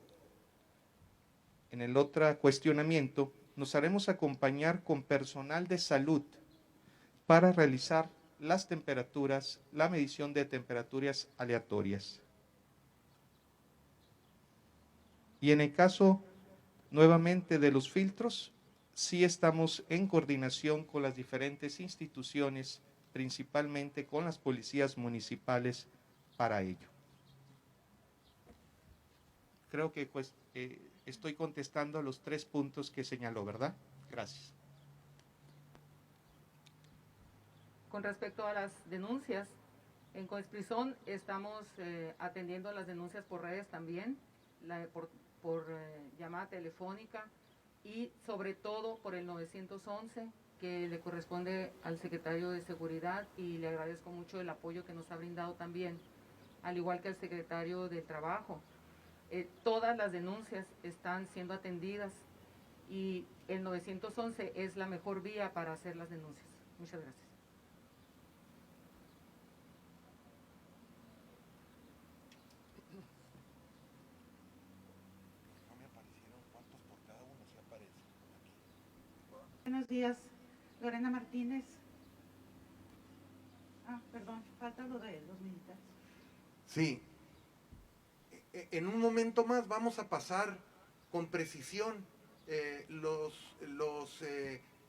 cuestionamiento, nos haremos acompañar con personal de salud para realizar las temperaturas, la medición de temperaturas aleatorias. Y en el caso, nuevamente, de los filtros, sí estamos en coordinación con las diferentes instituciones, principalmente con las policías municipales para ello. Creo que estoy contestando a los 3 puntos que señaló, ¿verdad? Gracias. Con respecto a las denuncias, en Codeprisón estamos atendiendo las denuncias por redes también, por llamada telefónica y sobre todo por el 911 que le corresponde al secretario de Seguridad, y le agradezco mucho el apoyo que nos ha brindado también, al igual que el secretario de Trabajo. Todas las denuncias están siendo atendidas y el 911 es la mejor vía para hacer las denuncias. Muchas gracias. No me aparecieron cuántos por cada uno, se apareció. buenos días. Lorena Martínez. Perdón, falta lo de los militares. Sí. En un momento más vamos a pasar con precisión los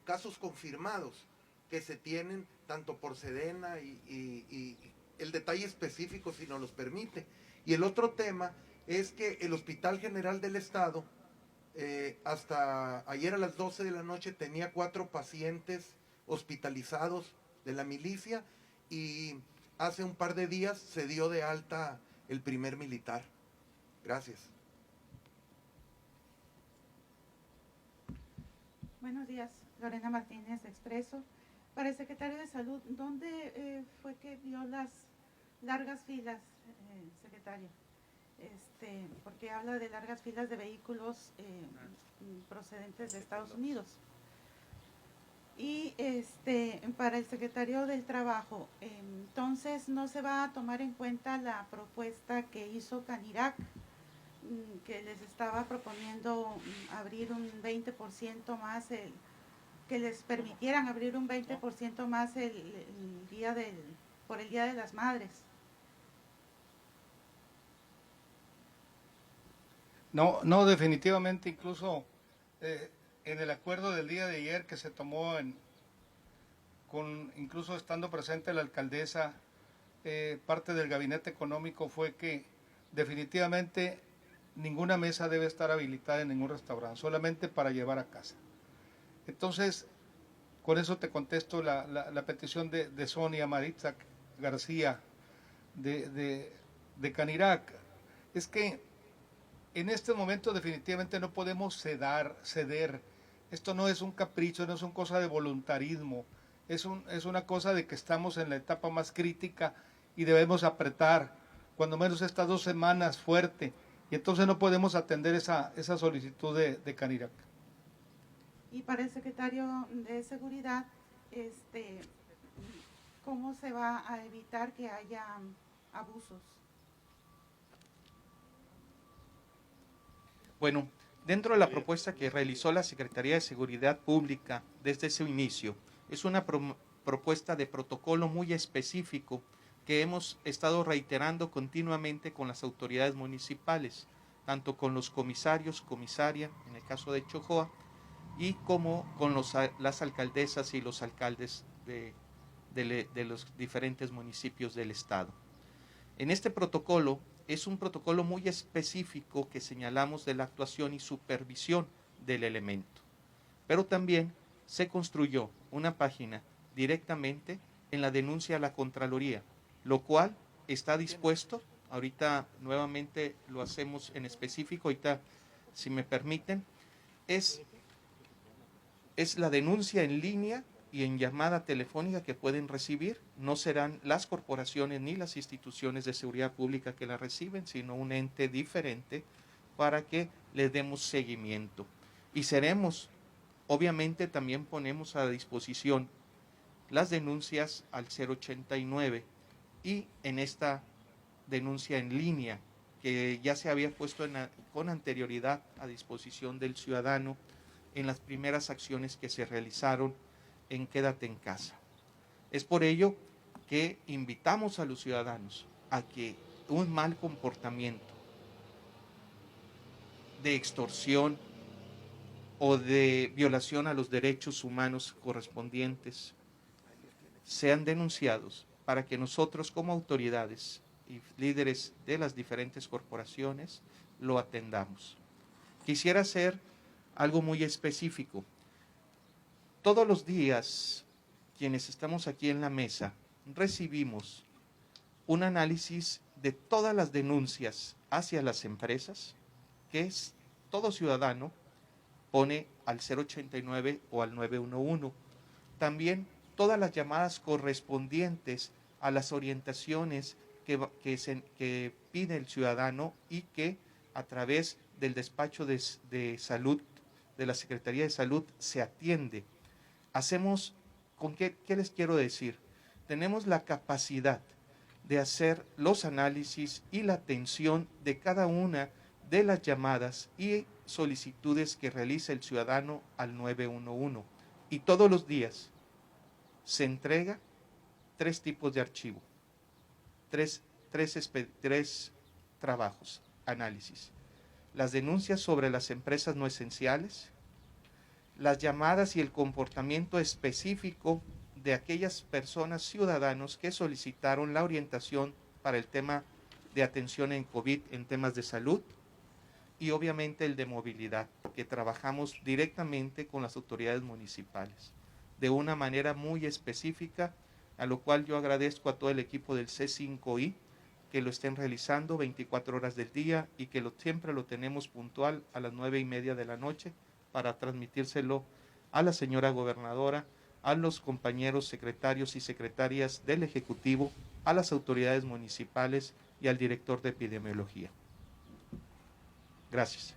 casos confirmados que se tienen tanto por Sedena y el detalle específico si nos los permite. Y el otro tema es que el Hospital General del Estado hasta ayer a las 12 de la noche tenía 4 pacientes hospitalizados de la milicia y hace un par de días se dio de alta el primer militar. Gracias. Buenos días, Lorena Martínez, Expreso. Para el secretario de Salud, ¿dónde fue que vio las largas filas, secretario? Porque habla de largas filas de vehículos procedentes de Estados Unidos. Y para el secretario del Trabajo, entonces no se va a tomar en cuenta la propuesta que hizo Canirac, que les estaba proponiendo abrir un 20% más, que les permitieran abrir un 20% más por el Día de las Madres. No, definitivamente, incluso en el acuerdo del día de ayer que se tomó, incluso estando presente la alcaldesa, parte del gabinete económico fue que definitivamente ninguna mesa debe estar habilitada en ningún restaurante, solamente para llevar a casa. Entonces, con eso te contesto la petición de Sonia Maritza García de Canirac. Es que en este momento definitivamente no podemos ceder. Esto no es un capricho, no es una cosa de voluntarismo, es una cosa de que estamos en la etapa más crítica y debemos apretar, cuando menos estas 2 semanas fuerte, y entonces no podemos atender esa solicitud de Canirac. Y para el secretario de Seguridad, ¿cómo se va a evitar que haya abusos? Bueno, dentro de la propuesta que realizó la Secretaría de Seguridad Pública desde su inicio, es una propuesta de protocolo muy específico que hemos estado reiterando continuamente con las autoridades municipales, tanto con los comisarios, comisaria, en el caso de Chojoa, y como con las alcaldesas y los alcaldes de los diferentes municipios del estado. En este protocolo es un protocolo muy específico que señalamos de la actuación y supervisión del elemento, pero también se construyó una página directamente en la denuncia a la Contraloría, lo cual está dispuesto. Ahorita nuevamente lo hacemos en específico, ahorita si me permiten, es la denuncia en línea y en llamada telefónica que pueden recibir. No serán las corporaciones ni las instituciones de seguridad pública que la reciben, sino un ente diferente para que les demos seguimiento. Y obviamente también ponemos a disposición las denuncias al 089 y en esta denuncia en línea que ya se había puesto con anterioridad a disposición del ciudadano en las primeras acciones que se realizaron en Quédate en Casa. Es por ello que invitamos a los ciudadanos a que un mal comportamiento de extorsión o de violación a los derechos humanos correspondientes sean denunciados para que nosotros como autoridades y líderes de las diferentes corporaciones lo atendamos. Quisiera hacer algo muy específico. Todos los días, quienes estamos aquí en la mesa, recibimos un análisis de todas las denuncias hacia las empresas, que todo ciudadano pone al 089 o al 911. También todas las llamadas correspondientes a las orientaciones que pide el ciudadano y que a través del despacho de salud, de la Secretaría de Salud, se atiende. ¿Qué les quiero decir? Tenemos la capacidad de hacer los análisis y la atención de cada una de las llamadas y solicitudes que realiza el ciudadano al 911. y todos los días se entrega 3 tipos de archivo, tres trabajos, análisis. Las denuncias sobre las empresas no esenciales, las llamadas y el comportamiento específico de aquellas personas, ciudadanos que solicitaron la orientación para el tema de atención en COVID en temas de salud, y obviamente el de movilidad, que trabajamos directamente con las autoridades municipales, de una manera muy específica, a lo cual yo agradezco a todo el equipo del C5I, que lo estén realizando 24 horas del día y que siempre lo tenemos puntual a las 9:30 de la noche para transmitírselo a la señora gobernadora, a los compañeros secretarios y secretarias del Ejecutivo, a las autoridades municipales y al director de epidemiología. Gracias.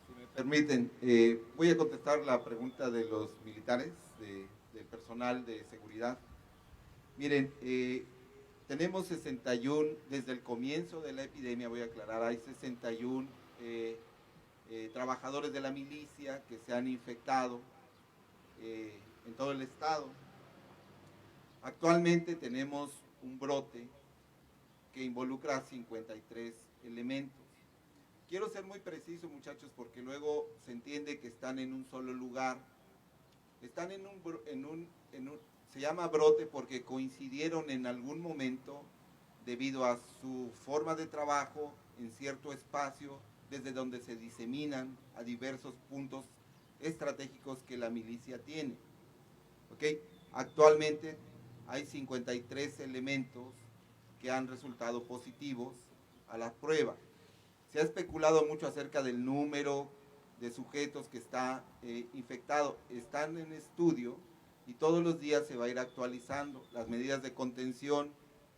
Si me permiten, voy a contestar la pregunta de los militares, del personal de seguridad. Miren, tenemos 61, desde el comienzo de la epidemia, voy a aclarar, hay 61 trabajadores de la milicia que se han infectado en todo el estado. Actualmente tenemos un brote que involucra a 53 elementos. Quiero ser muy preciso, muchachos, porque luego se entiende que están en un solo lugar. Están se llama brote porque coincidieron en algún momento debido a su forma de trabajo en cierto espacio desde donde se diseminan a diversos puntos estratégicos que la milicia tiene. ¿Okay? Actualmente hay 53 elementos que han resultado positivos a la prueba. Se ha especulado mucho acerca del número de sujetos que está infectado. Están en estudio y todos los días se va a ir actualizando. Las medidas de contención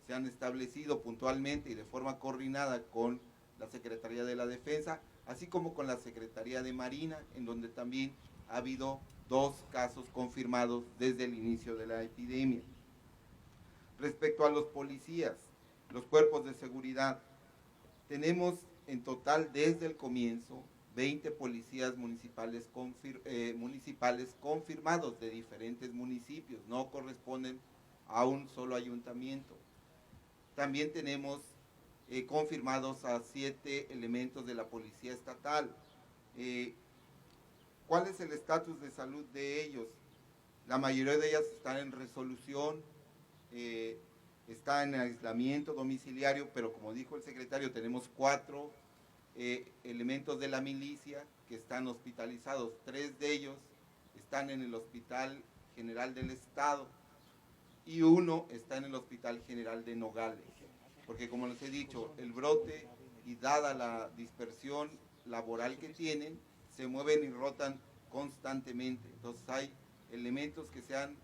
se han establecido puntualmente y de forma coordinada con la Secretaría de la Defensa, así como con la Secretaría de Marina, en donde también ha habido 2 casos confirmados desde el inicio de la epidemia. Respecto a los policías, los cuerpos de seguridad, tenemos en total desde el comienzo 20 policías municipales confirmados de diferentes municipios, no corresponden a un solo ayuntamiento. También tenemos confirmados a 7 elementos de la policía estatal. ¿Cuál es el estatus de salud de ellos? La mayoría de ellas están en resolución, está en aislamiento domiciliario, pero como dijo el secretario, tenemos 4 elementos de la milicia que están hospitalizados. 3 de ellos están en el Hospital General del Estado y 1 está en el Hospital General de Nogales, porque como les he dicho, el brote y dada la dispersión laboral que tienen, se mueven y rotan constantemente. Entonces hay elementos que han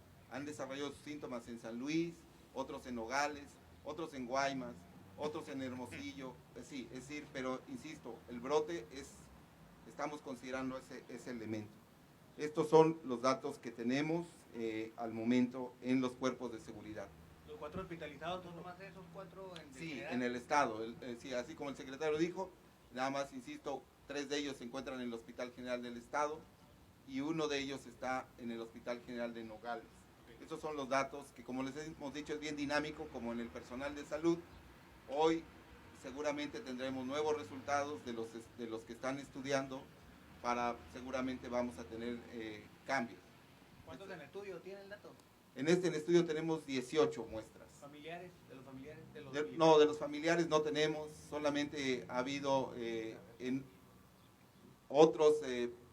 desarrollado síntomas en San Luis, otros en Nogales, otros en Guaymas, otros en Hermosillo, sí, es decir, pero insisto, el brote estamos considerando ese elemento. Estos son los datos que tenemos al momento en los cuerpos de seguridad. ¿Los 4 hospitalizados son nomás esos 4 en Sí, general? en el estado, sí, así como el secretario dijo, nada más, insisto, 3 de ellos se encuentran en el Hospital General del Estado y 1 de ellos está en el Hospital General de Nogales. Estos son los datos que, como les hemos dicho, es bien dinámico, como en el personal de salud. Hoy seguramente tendremos nuevos resultados de los que están estudiando, seguramente vamos a tener cambios. ¿Cuántos en estudio tiene el dato? En estudio tenemos 18 muestras. ¿Familiares? ¿De los familiares? No, de los familiares no tenemos, solamente ha habido en otros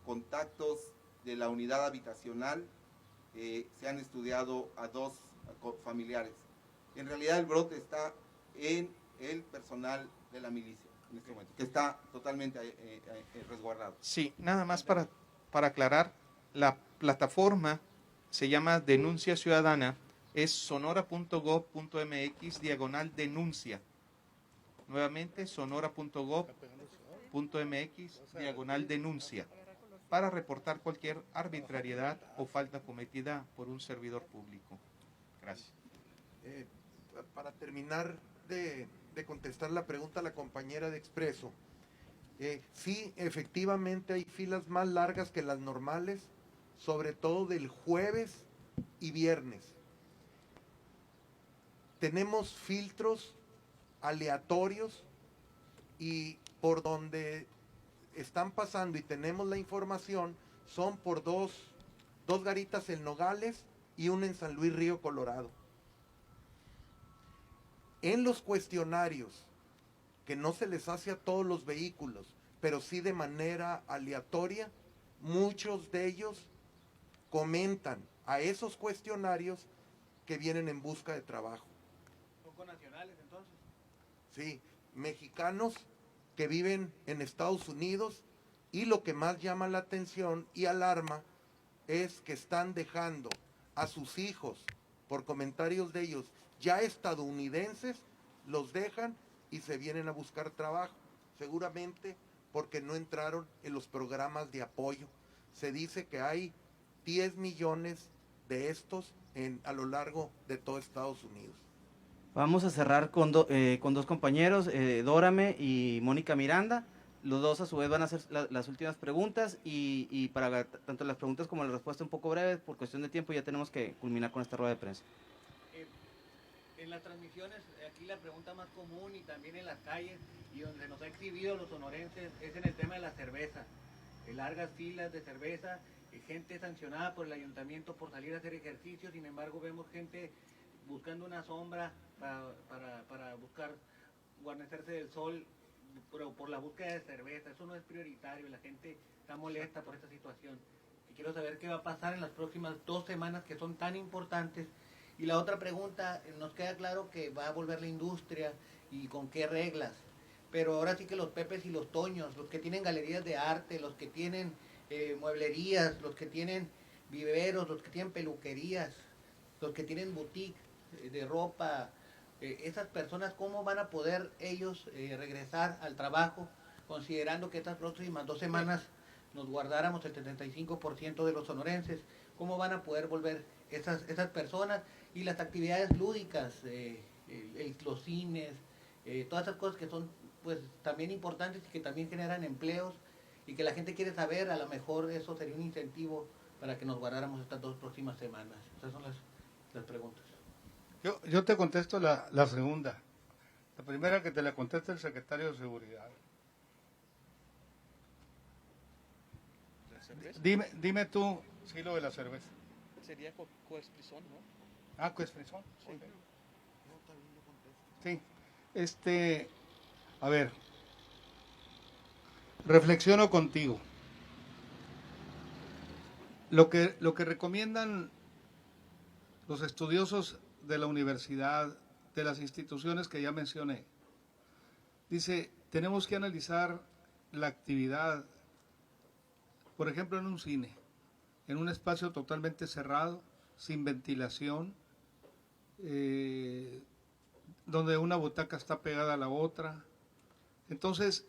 contactos de la unidad habitacional, se han estudiado a 2 familiares. En realidad el brote está en el personal de la milicia en este momento, que está totalmente resguardado. Sí, nada más para aclarar, la plataforma se llama Denuncia Ciudadana, es sonora.gov.mx/denuncia. Nuevamente, sonora.gov.mx/denuncia, para reportar cualquier arbitrariedad o falta cometida por un servidor público. Gracias. Para terminar de contestar la pregunta a la compañera de Expreso, Sí, efectivamente hay filas más largas que las normales, sobre todo del jueves y viernes. Tenemos filtros aleatorios y por donde están pasando y tenemos la información son por dos garitas en Nogales y una en San Luis Río Colorado. En los cuestionarios, que no se les hace a todos los vehículos, pero sí de manera aleatoria, muchos de ellos comentan a esos cuestionarios que vienen en busca de trabajo. ¿Son connacionales entonces? Sí, mexicanos que viven en Estados Unidos, y lo que más llama la atención y alarma es que están dejando a sus hijos, por comentarios de ellos, ya estadounidenses, los dejan y se vienen a buscar trabajo, seguramente porque no entraron en los programas de apoyo. Se dice que hay 10 millones de estos a lo largo de todo Estados Unidos. Vamos a cerrar con dos compañeros, Dórame y Mónica Miranda. Los dos a su vez van a hacer las últimas preguntas y para tanto las preguntas como la respuesta un poco breves, por cuestión de tiempo ya tenemos que culminar con esta rueda de prensa. En las transmisiones, aquí la pregunta más común y también en las calles y donde nos ha exhibido los sonorenses es en el tema de la cerveza. Largas filas de cerveza, gente sancionada por el ayuntamiento por salir a hacer ejercicio, sin embargo vemos gente buscando una sombra para buscar guarnecerse del sol por la búsqueda de cerveza. Eso no es prioritario, la gente está molesta por esta situación. Y quiero saber qué va a pasar en las próximas 2 semanas que son tan importantes. Y la otra pregunta, nos queda claro que va a volver la industria y con qué reglas, pero ahora sí que los Pepes y los Toños, los que tienen galerías de arte, los que tienen mueblerías, los que tienen viveros, los que tienen peluquerías, los que tienen boutique de ropa, esas personas, ¿cómo van a poder ellos regresar al trabajo, considerando que estas próximas 2 semanas nos guardáramos el 75% de los sonorenses? ¿Cómo van a poder volver esas personas? Y las actividades lúdicas, los cines, todas esas cosas que son pues también importantes y que también generan empleos y que la gente quiere saber, a lo mejor eso sería un incentivo para que nos guardáramos estas 2 próximas semanas. Esas son las preguntas. Yo te contesto la segunda. La primera que te la contesta el secretario de Seguridad. Dime tú, sí, lo de la cerveza. Sería coexpresión, ¿no? Ah, coexpresión. Sí. Sí. A ver, reflexiono contigo. Lo que recomiendan los estudiosos de la universidad, de las instituciones que ya mencioné, dice, tenemos que analizar la actividad, por ejemplo, en un cine, en un espacio totalmente cerrado, sin ventilación, donde una butaca está pegada a la otra. Entonces,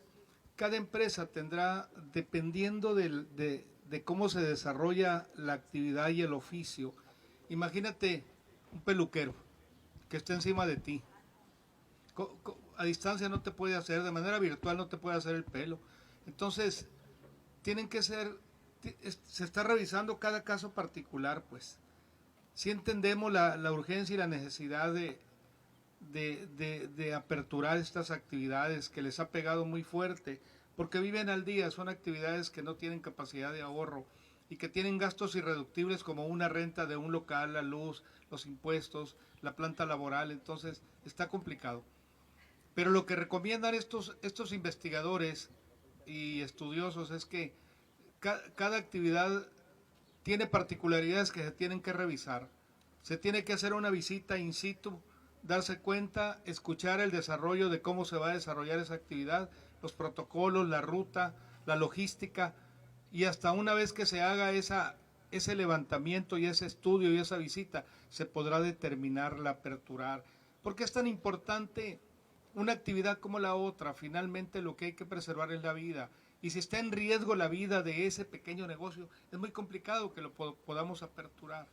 cada empresa tendrá, dependiendo de cómo se desarrolla la actividad y el oficio, imagínate un peluquero que esté encima de ti. A distancia no te puede hacer, de manera virtual no te puede hacer el pelo. Entonces, se está revisando cada caso particular, pues. Sí entendemos la urgencia y la necesidad de aperturar estas actividades que les ha pegado muy fuerte, porque viven al día, son actividades que no tienen capacidad de ahorro y que tienen gastos irreductibles como una renta de un local, la luz, los impuestos, la planta laboral. Entonces está complicado. Pero lo que recomiendan estos investigadores y estudiosos es que cada actividad tiene particularidades que se tienen que revisar. Se tiene que hacer una visita in situ, darse cuenta, escuchar el desarrollo de cómo se va a desarrollar esa actividad, los protocolos, la ruta, la logística, y hasta una vez que se haga ese levantamiento y ese estudio y esa visita, se podrá determinar la aperturar. ¿Por qué es tan importante una actividad como la otra? Finalmente lo que hay que preservar es la vida. Y si está en riesgo la vida de ese pequeño negocio, es muy complicado que lo podamos aperturar.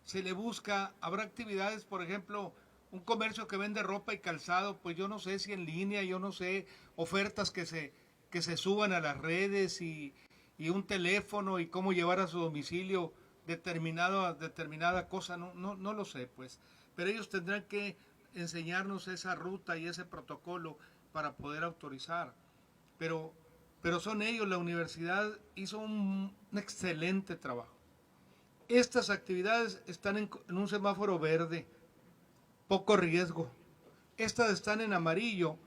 Se le busca, habrá actividades, por ejemplo, un comercio que vende ropa y calzado, pues yo no sé si en línea, yo no sé, ofertas que que se suban a las redes y un teléfono y cómo llevar a su domicilio determinada cosa, no lo sé, pues. Pero ellos tendrán que enseñarnos esa ruta y ese protocolo para poder autorizar. Pero son ellos, la universidad hizo un excelente trabajo. Estas actividades están en un semáforo verde, poco riesgo. Estas están en amarillo,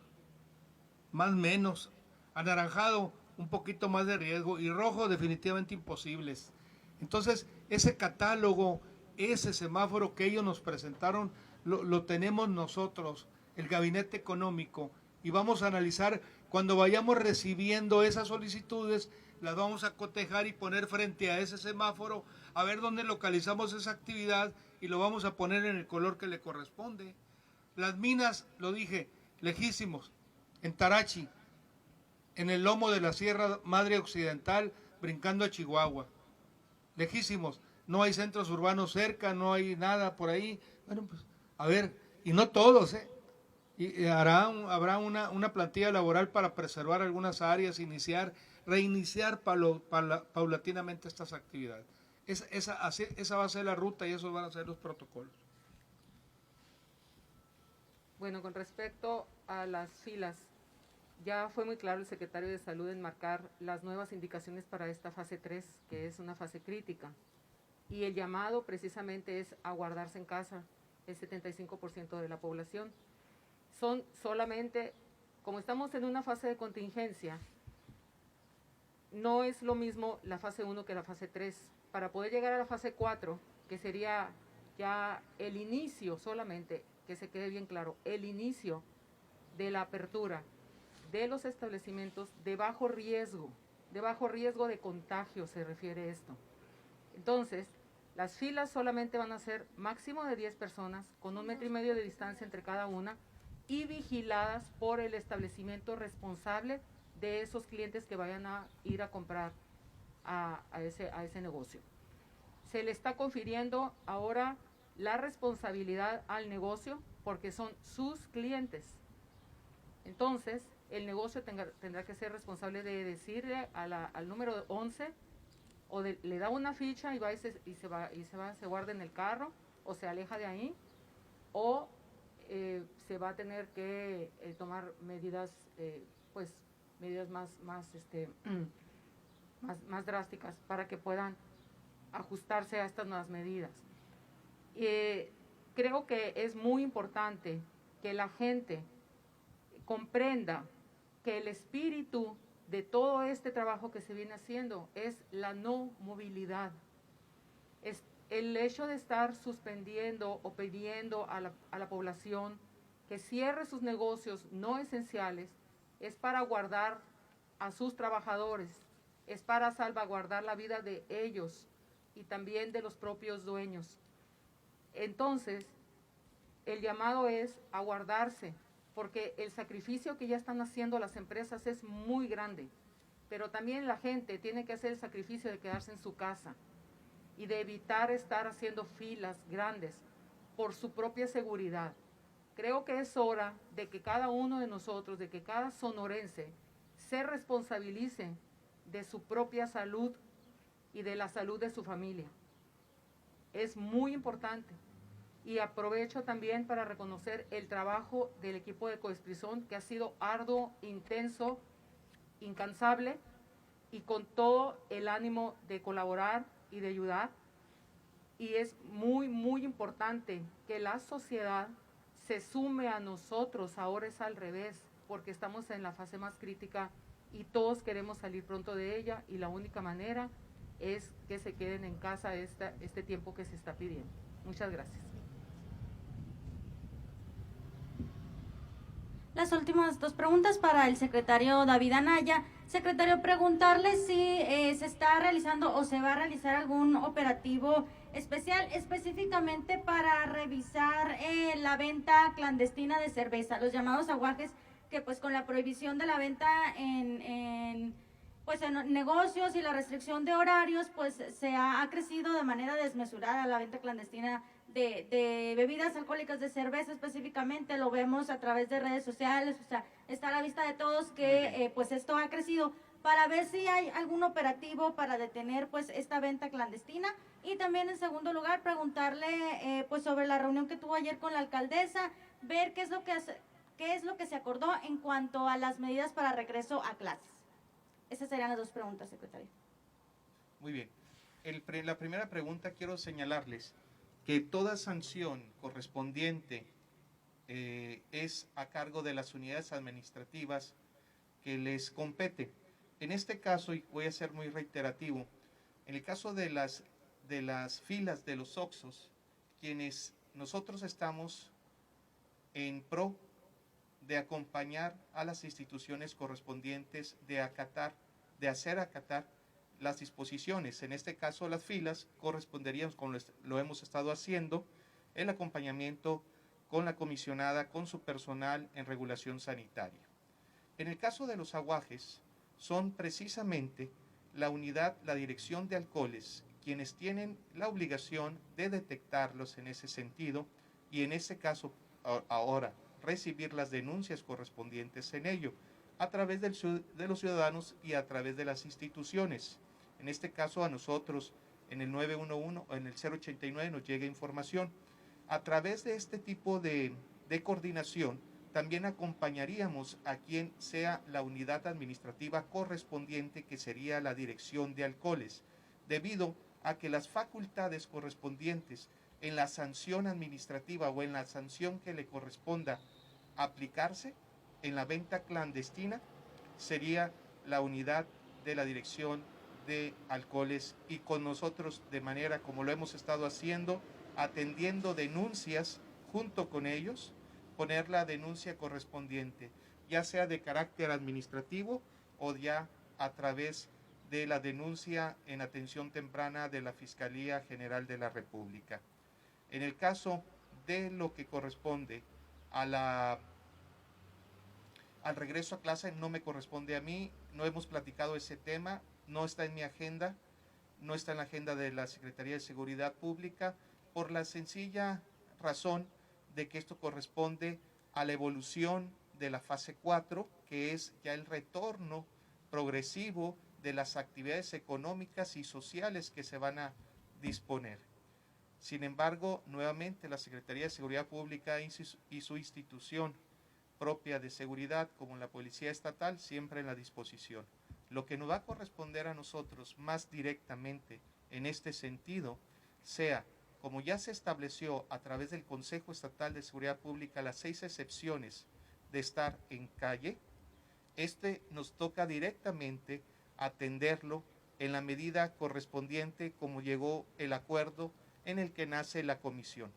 más menos. Anaranjado, un poquito más de riesgo. Y rojo, definitivamente imposibles. Entonces, ese catálogo, ese semáforo que ellos nos presentaron, lo tenemos nosotros, el Gabinete Económico, y vamos a analizar cuando vayamos recibiendo esas solicitudes, las vamos a cotejar y poner frente a ese semáforo, a ver dónde localizamos esa actividad y lo vamos a poner en el color que le corresponde. Las minas, lo dije, lejísimos, en Tarachi, en el lomo de la Sierra Madre Occidental, brincando a Chihuahua. Lejísimos, no hay centros urbanos cerca, no hay nada por ahí. Bueno, pues, a ver, y no todos, y habrá una plantilla laboral para preservar algunas áreas, reiniciar paulatinamente estas actividades. Esa va a ser la ruta y esos van a ser los protocolos. Bueno, con respecto a las filas, ya fue muy claro el secretario de Salud en marcar las nuevas indicaciones para esta fase 3, que es una fase crítica. Y el llamado precisamente es a guardarse en casa el 75% de la población. Son solamente, como estamos en una fase de contingencia, no es lo mismo la fase 1 que la fase 3. Para poder llegar a la fase 4, que sería ya el inicio solamente, que se quede bien claro, el inicio de la apertura de los establecimientos de bajo riesgo de contagio se refiere esto. Entonces, las filas solamente van a ser máximo de 10 personas, con 1,5 metros de distancia entre cada una, y vigiladas por el establecimiento responsable de esos clientes que vayan a ir a comprar a ese negocio. Se le está confiriendo ahora la responsabilidad al negocio porque son sus clientes. Entonces, el negocio tendrá que ser responsable de decirle al número 11 o le da una ficha y va se guarda en el carro o se aleja de ahí, o se va a tener que tomar medidas más drásticas para que puedan ajustarse a estas nuevas medidas. Creo que es muy importante que la gente comprenda que el espíritu de todo este trabajo que se viene haciendo es la no movilidad. Es el hecho de estar suspendiendo o pidiendo a la población que cierre sus negocios no esenciales es para guardar a sus trabajadores, es para salvaguardar la vida de ellos y también de los propios dueños. Entonces, el llamado es a guardarse, porque el sacrificio que ya están haciendo las empresas es muy grande, pero también la gente tiene que hacer el sacrificio de quedarse en su casa y de evitar estar haciendo filas grandes por su propia seguridad. Creo que es hora de que cada uno de nosotros, de que cada sonorense se responsabilice de su propia salud y de la salud de su familia. Es muy importante. Y aprovecho también para reconocer el trabajo del equipo de Coesprisón, que ha sido arduo, intenso, incansable y con todo el ánimo de colaborar y de ayudar. Y es muy, muy importante que la sociedad se sume a nosotros. Ahora es al revés, porque estamos en la fase más crítica y todos queremos salir pronto de ella, y la única manera es que se queden en casa este tiempo que se está pidiendo. Muchas gracias. Las últimas dos preguntas para el secretario David Anaya. Secretario, preguntarle si se está realizando o se va a realizar algún operativo especial específicamente para revisar la venta clandestina de cerveza, los llamados aguajes, que pues con la prohibición de la venta en negocios y la restricción de horarios, pues se ha crecido de manera desmesurada la venta clandestina de bebidas alcohólicas, de cerveza específicamente, lo vemos a través de redes sociales, o sea, está a la vista de todos que pues esto ha crecido, para ver si hay algún operativo para detener pues esta venta clandestina. Y también en segundo lugar preguntarle pues sobre la reunión que tuvo ayer con la alcaldesa, ver qué es lo que se acordó en cuanto a las medidas para regreso a clases. Esas serían las dos preguntas, secretario. Muy bien. La primera pregunta, quiero señalarles que toda sanción correspondiente es a cargo de las unidades administrativas que les compete. En este caso, y voy a ser muy reiterativo, en el caso de las filas de los Oxxos, quienes nosotros estamos en pro de acompañar a las instituciones correspondientes de hacer acatar las disposiciones. En este caso, las filas corresponderían, como lo hemos estado haciendo, el acompañamiento con la comisionada, con su personal en regulación sanitaria. En el caso de los aguajes, son precisamente la dirección de alcoholes, quienes tienen la obligación de detectarlos en ese sentido y en ese caso ahora recibir las denuncias correspondientes en ello, a través de los ciudadanos y a través de las instituciones. En este caso a nosotros en el 911 o en el 089 nos llega información. A través de este tipo de coordinación también acompañaríamos a quien sea la unidad administrativa correspondiente, que sería la dirección de alcoholes, debido a que las facultades correspondientes en la sanción administrativa o en la sanción que le corresponda aplicarse en la venta clandestina sería la unidad de la dirección de alcoholes, y con nosotros de manera como lo hemos estado haciendo, atendiendo denuncias junto con ellos, poner la denuncia correspondiente, ya sea de carácter administrativo o ya a través de la denuncia en atención temprana de la Fiscalía General de la República. En el caso de lo que corresponde al regreso a clase, no me corresponde a mí, no hemos platicado ese tema, no está en mi agenda, no está en la agenda de la Secretaría de Seguridad Pública, por la sencilla razón de que esto corresponde a la evolución de la fase 4, que es ya el retorno progresivo de las actividades económicas y sociales que se van a disponer. Sin embargo, nuevamente la Secretaría de Seguridad Pública y su institución propia de seguridad, como la Policía Estatal, siempre en la disposición. Lo que nos va a corresponder a nosotros más directamente en este sentido, sea, como ya se estableció a través del Consejo Estatal de Seguridad Pública, las 6 excepciones de estar en calle, nos toca directamente atenderlo en la medida correspondiente, como llegó el acuerdo en el que nace la comisión.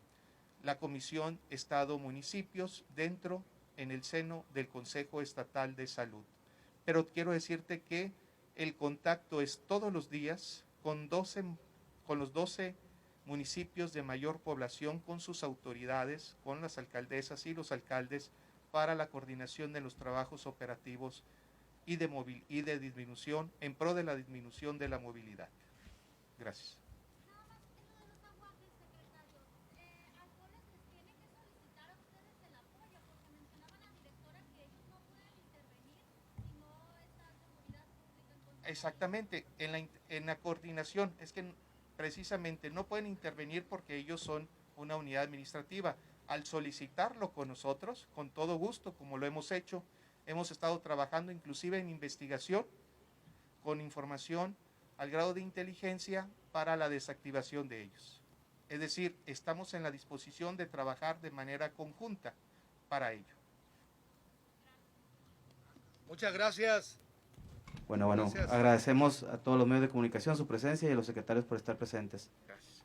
La Comisión Estado-Municipios en el seno del Consejo Estatal de Salud. Pero quiero decirte que el contacto es todos los días con los 12 municipios de mayor población, con sus autoridades, con las alcaldesas y los alcaldes, para la coordinación de los trabajos operativos y de disminución, en pro de la disminución de la movilidad. Gracias. Exactamente, en la coordinación, es que precisamente no pueden intervenir porque ellos son una unidad administrativa. Al solicitarlo con nosotros, con todo gusto, como lo hemos hecho, hemos estado trabajando inclusive en investigación, con información al grado de inteligencia para la desactivación de ellos. Es decir, estamos en la disposición de trabajar de manera conjunta para ello. Muchas gracias. Bueno, Gracias. agradecemos a todos los medios de comunicación su presencia y a los secretarios por estar presentes. Gracias.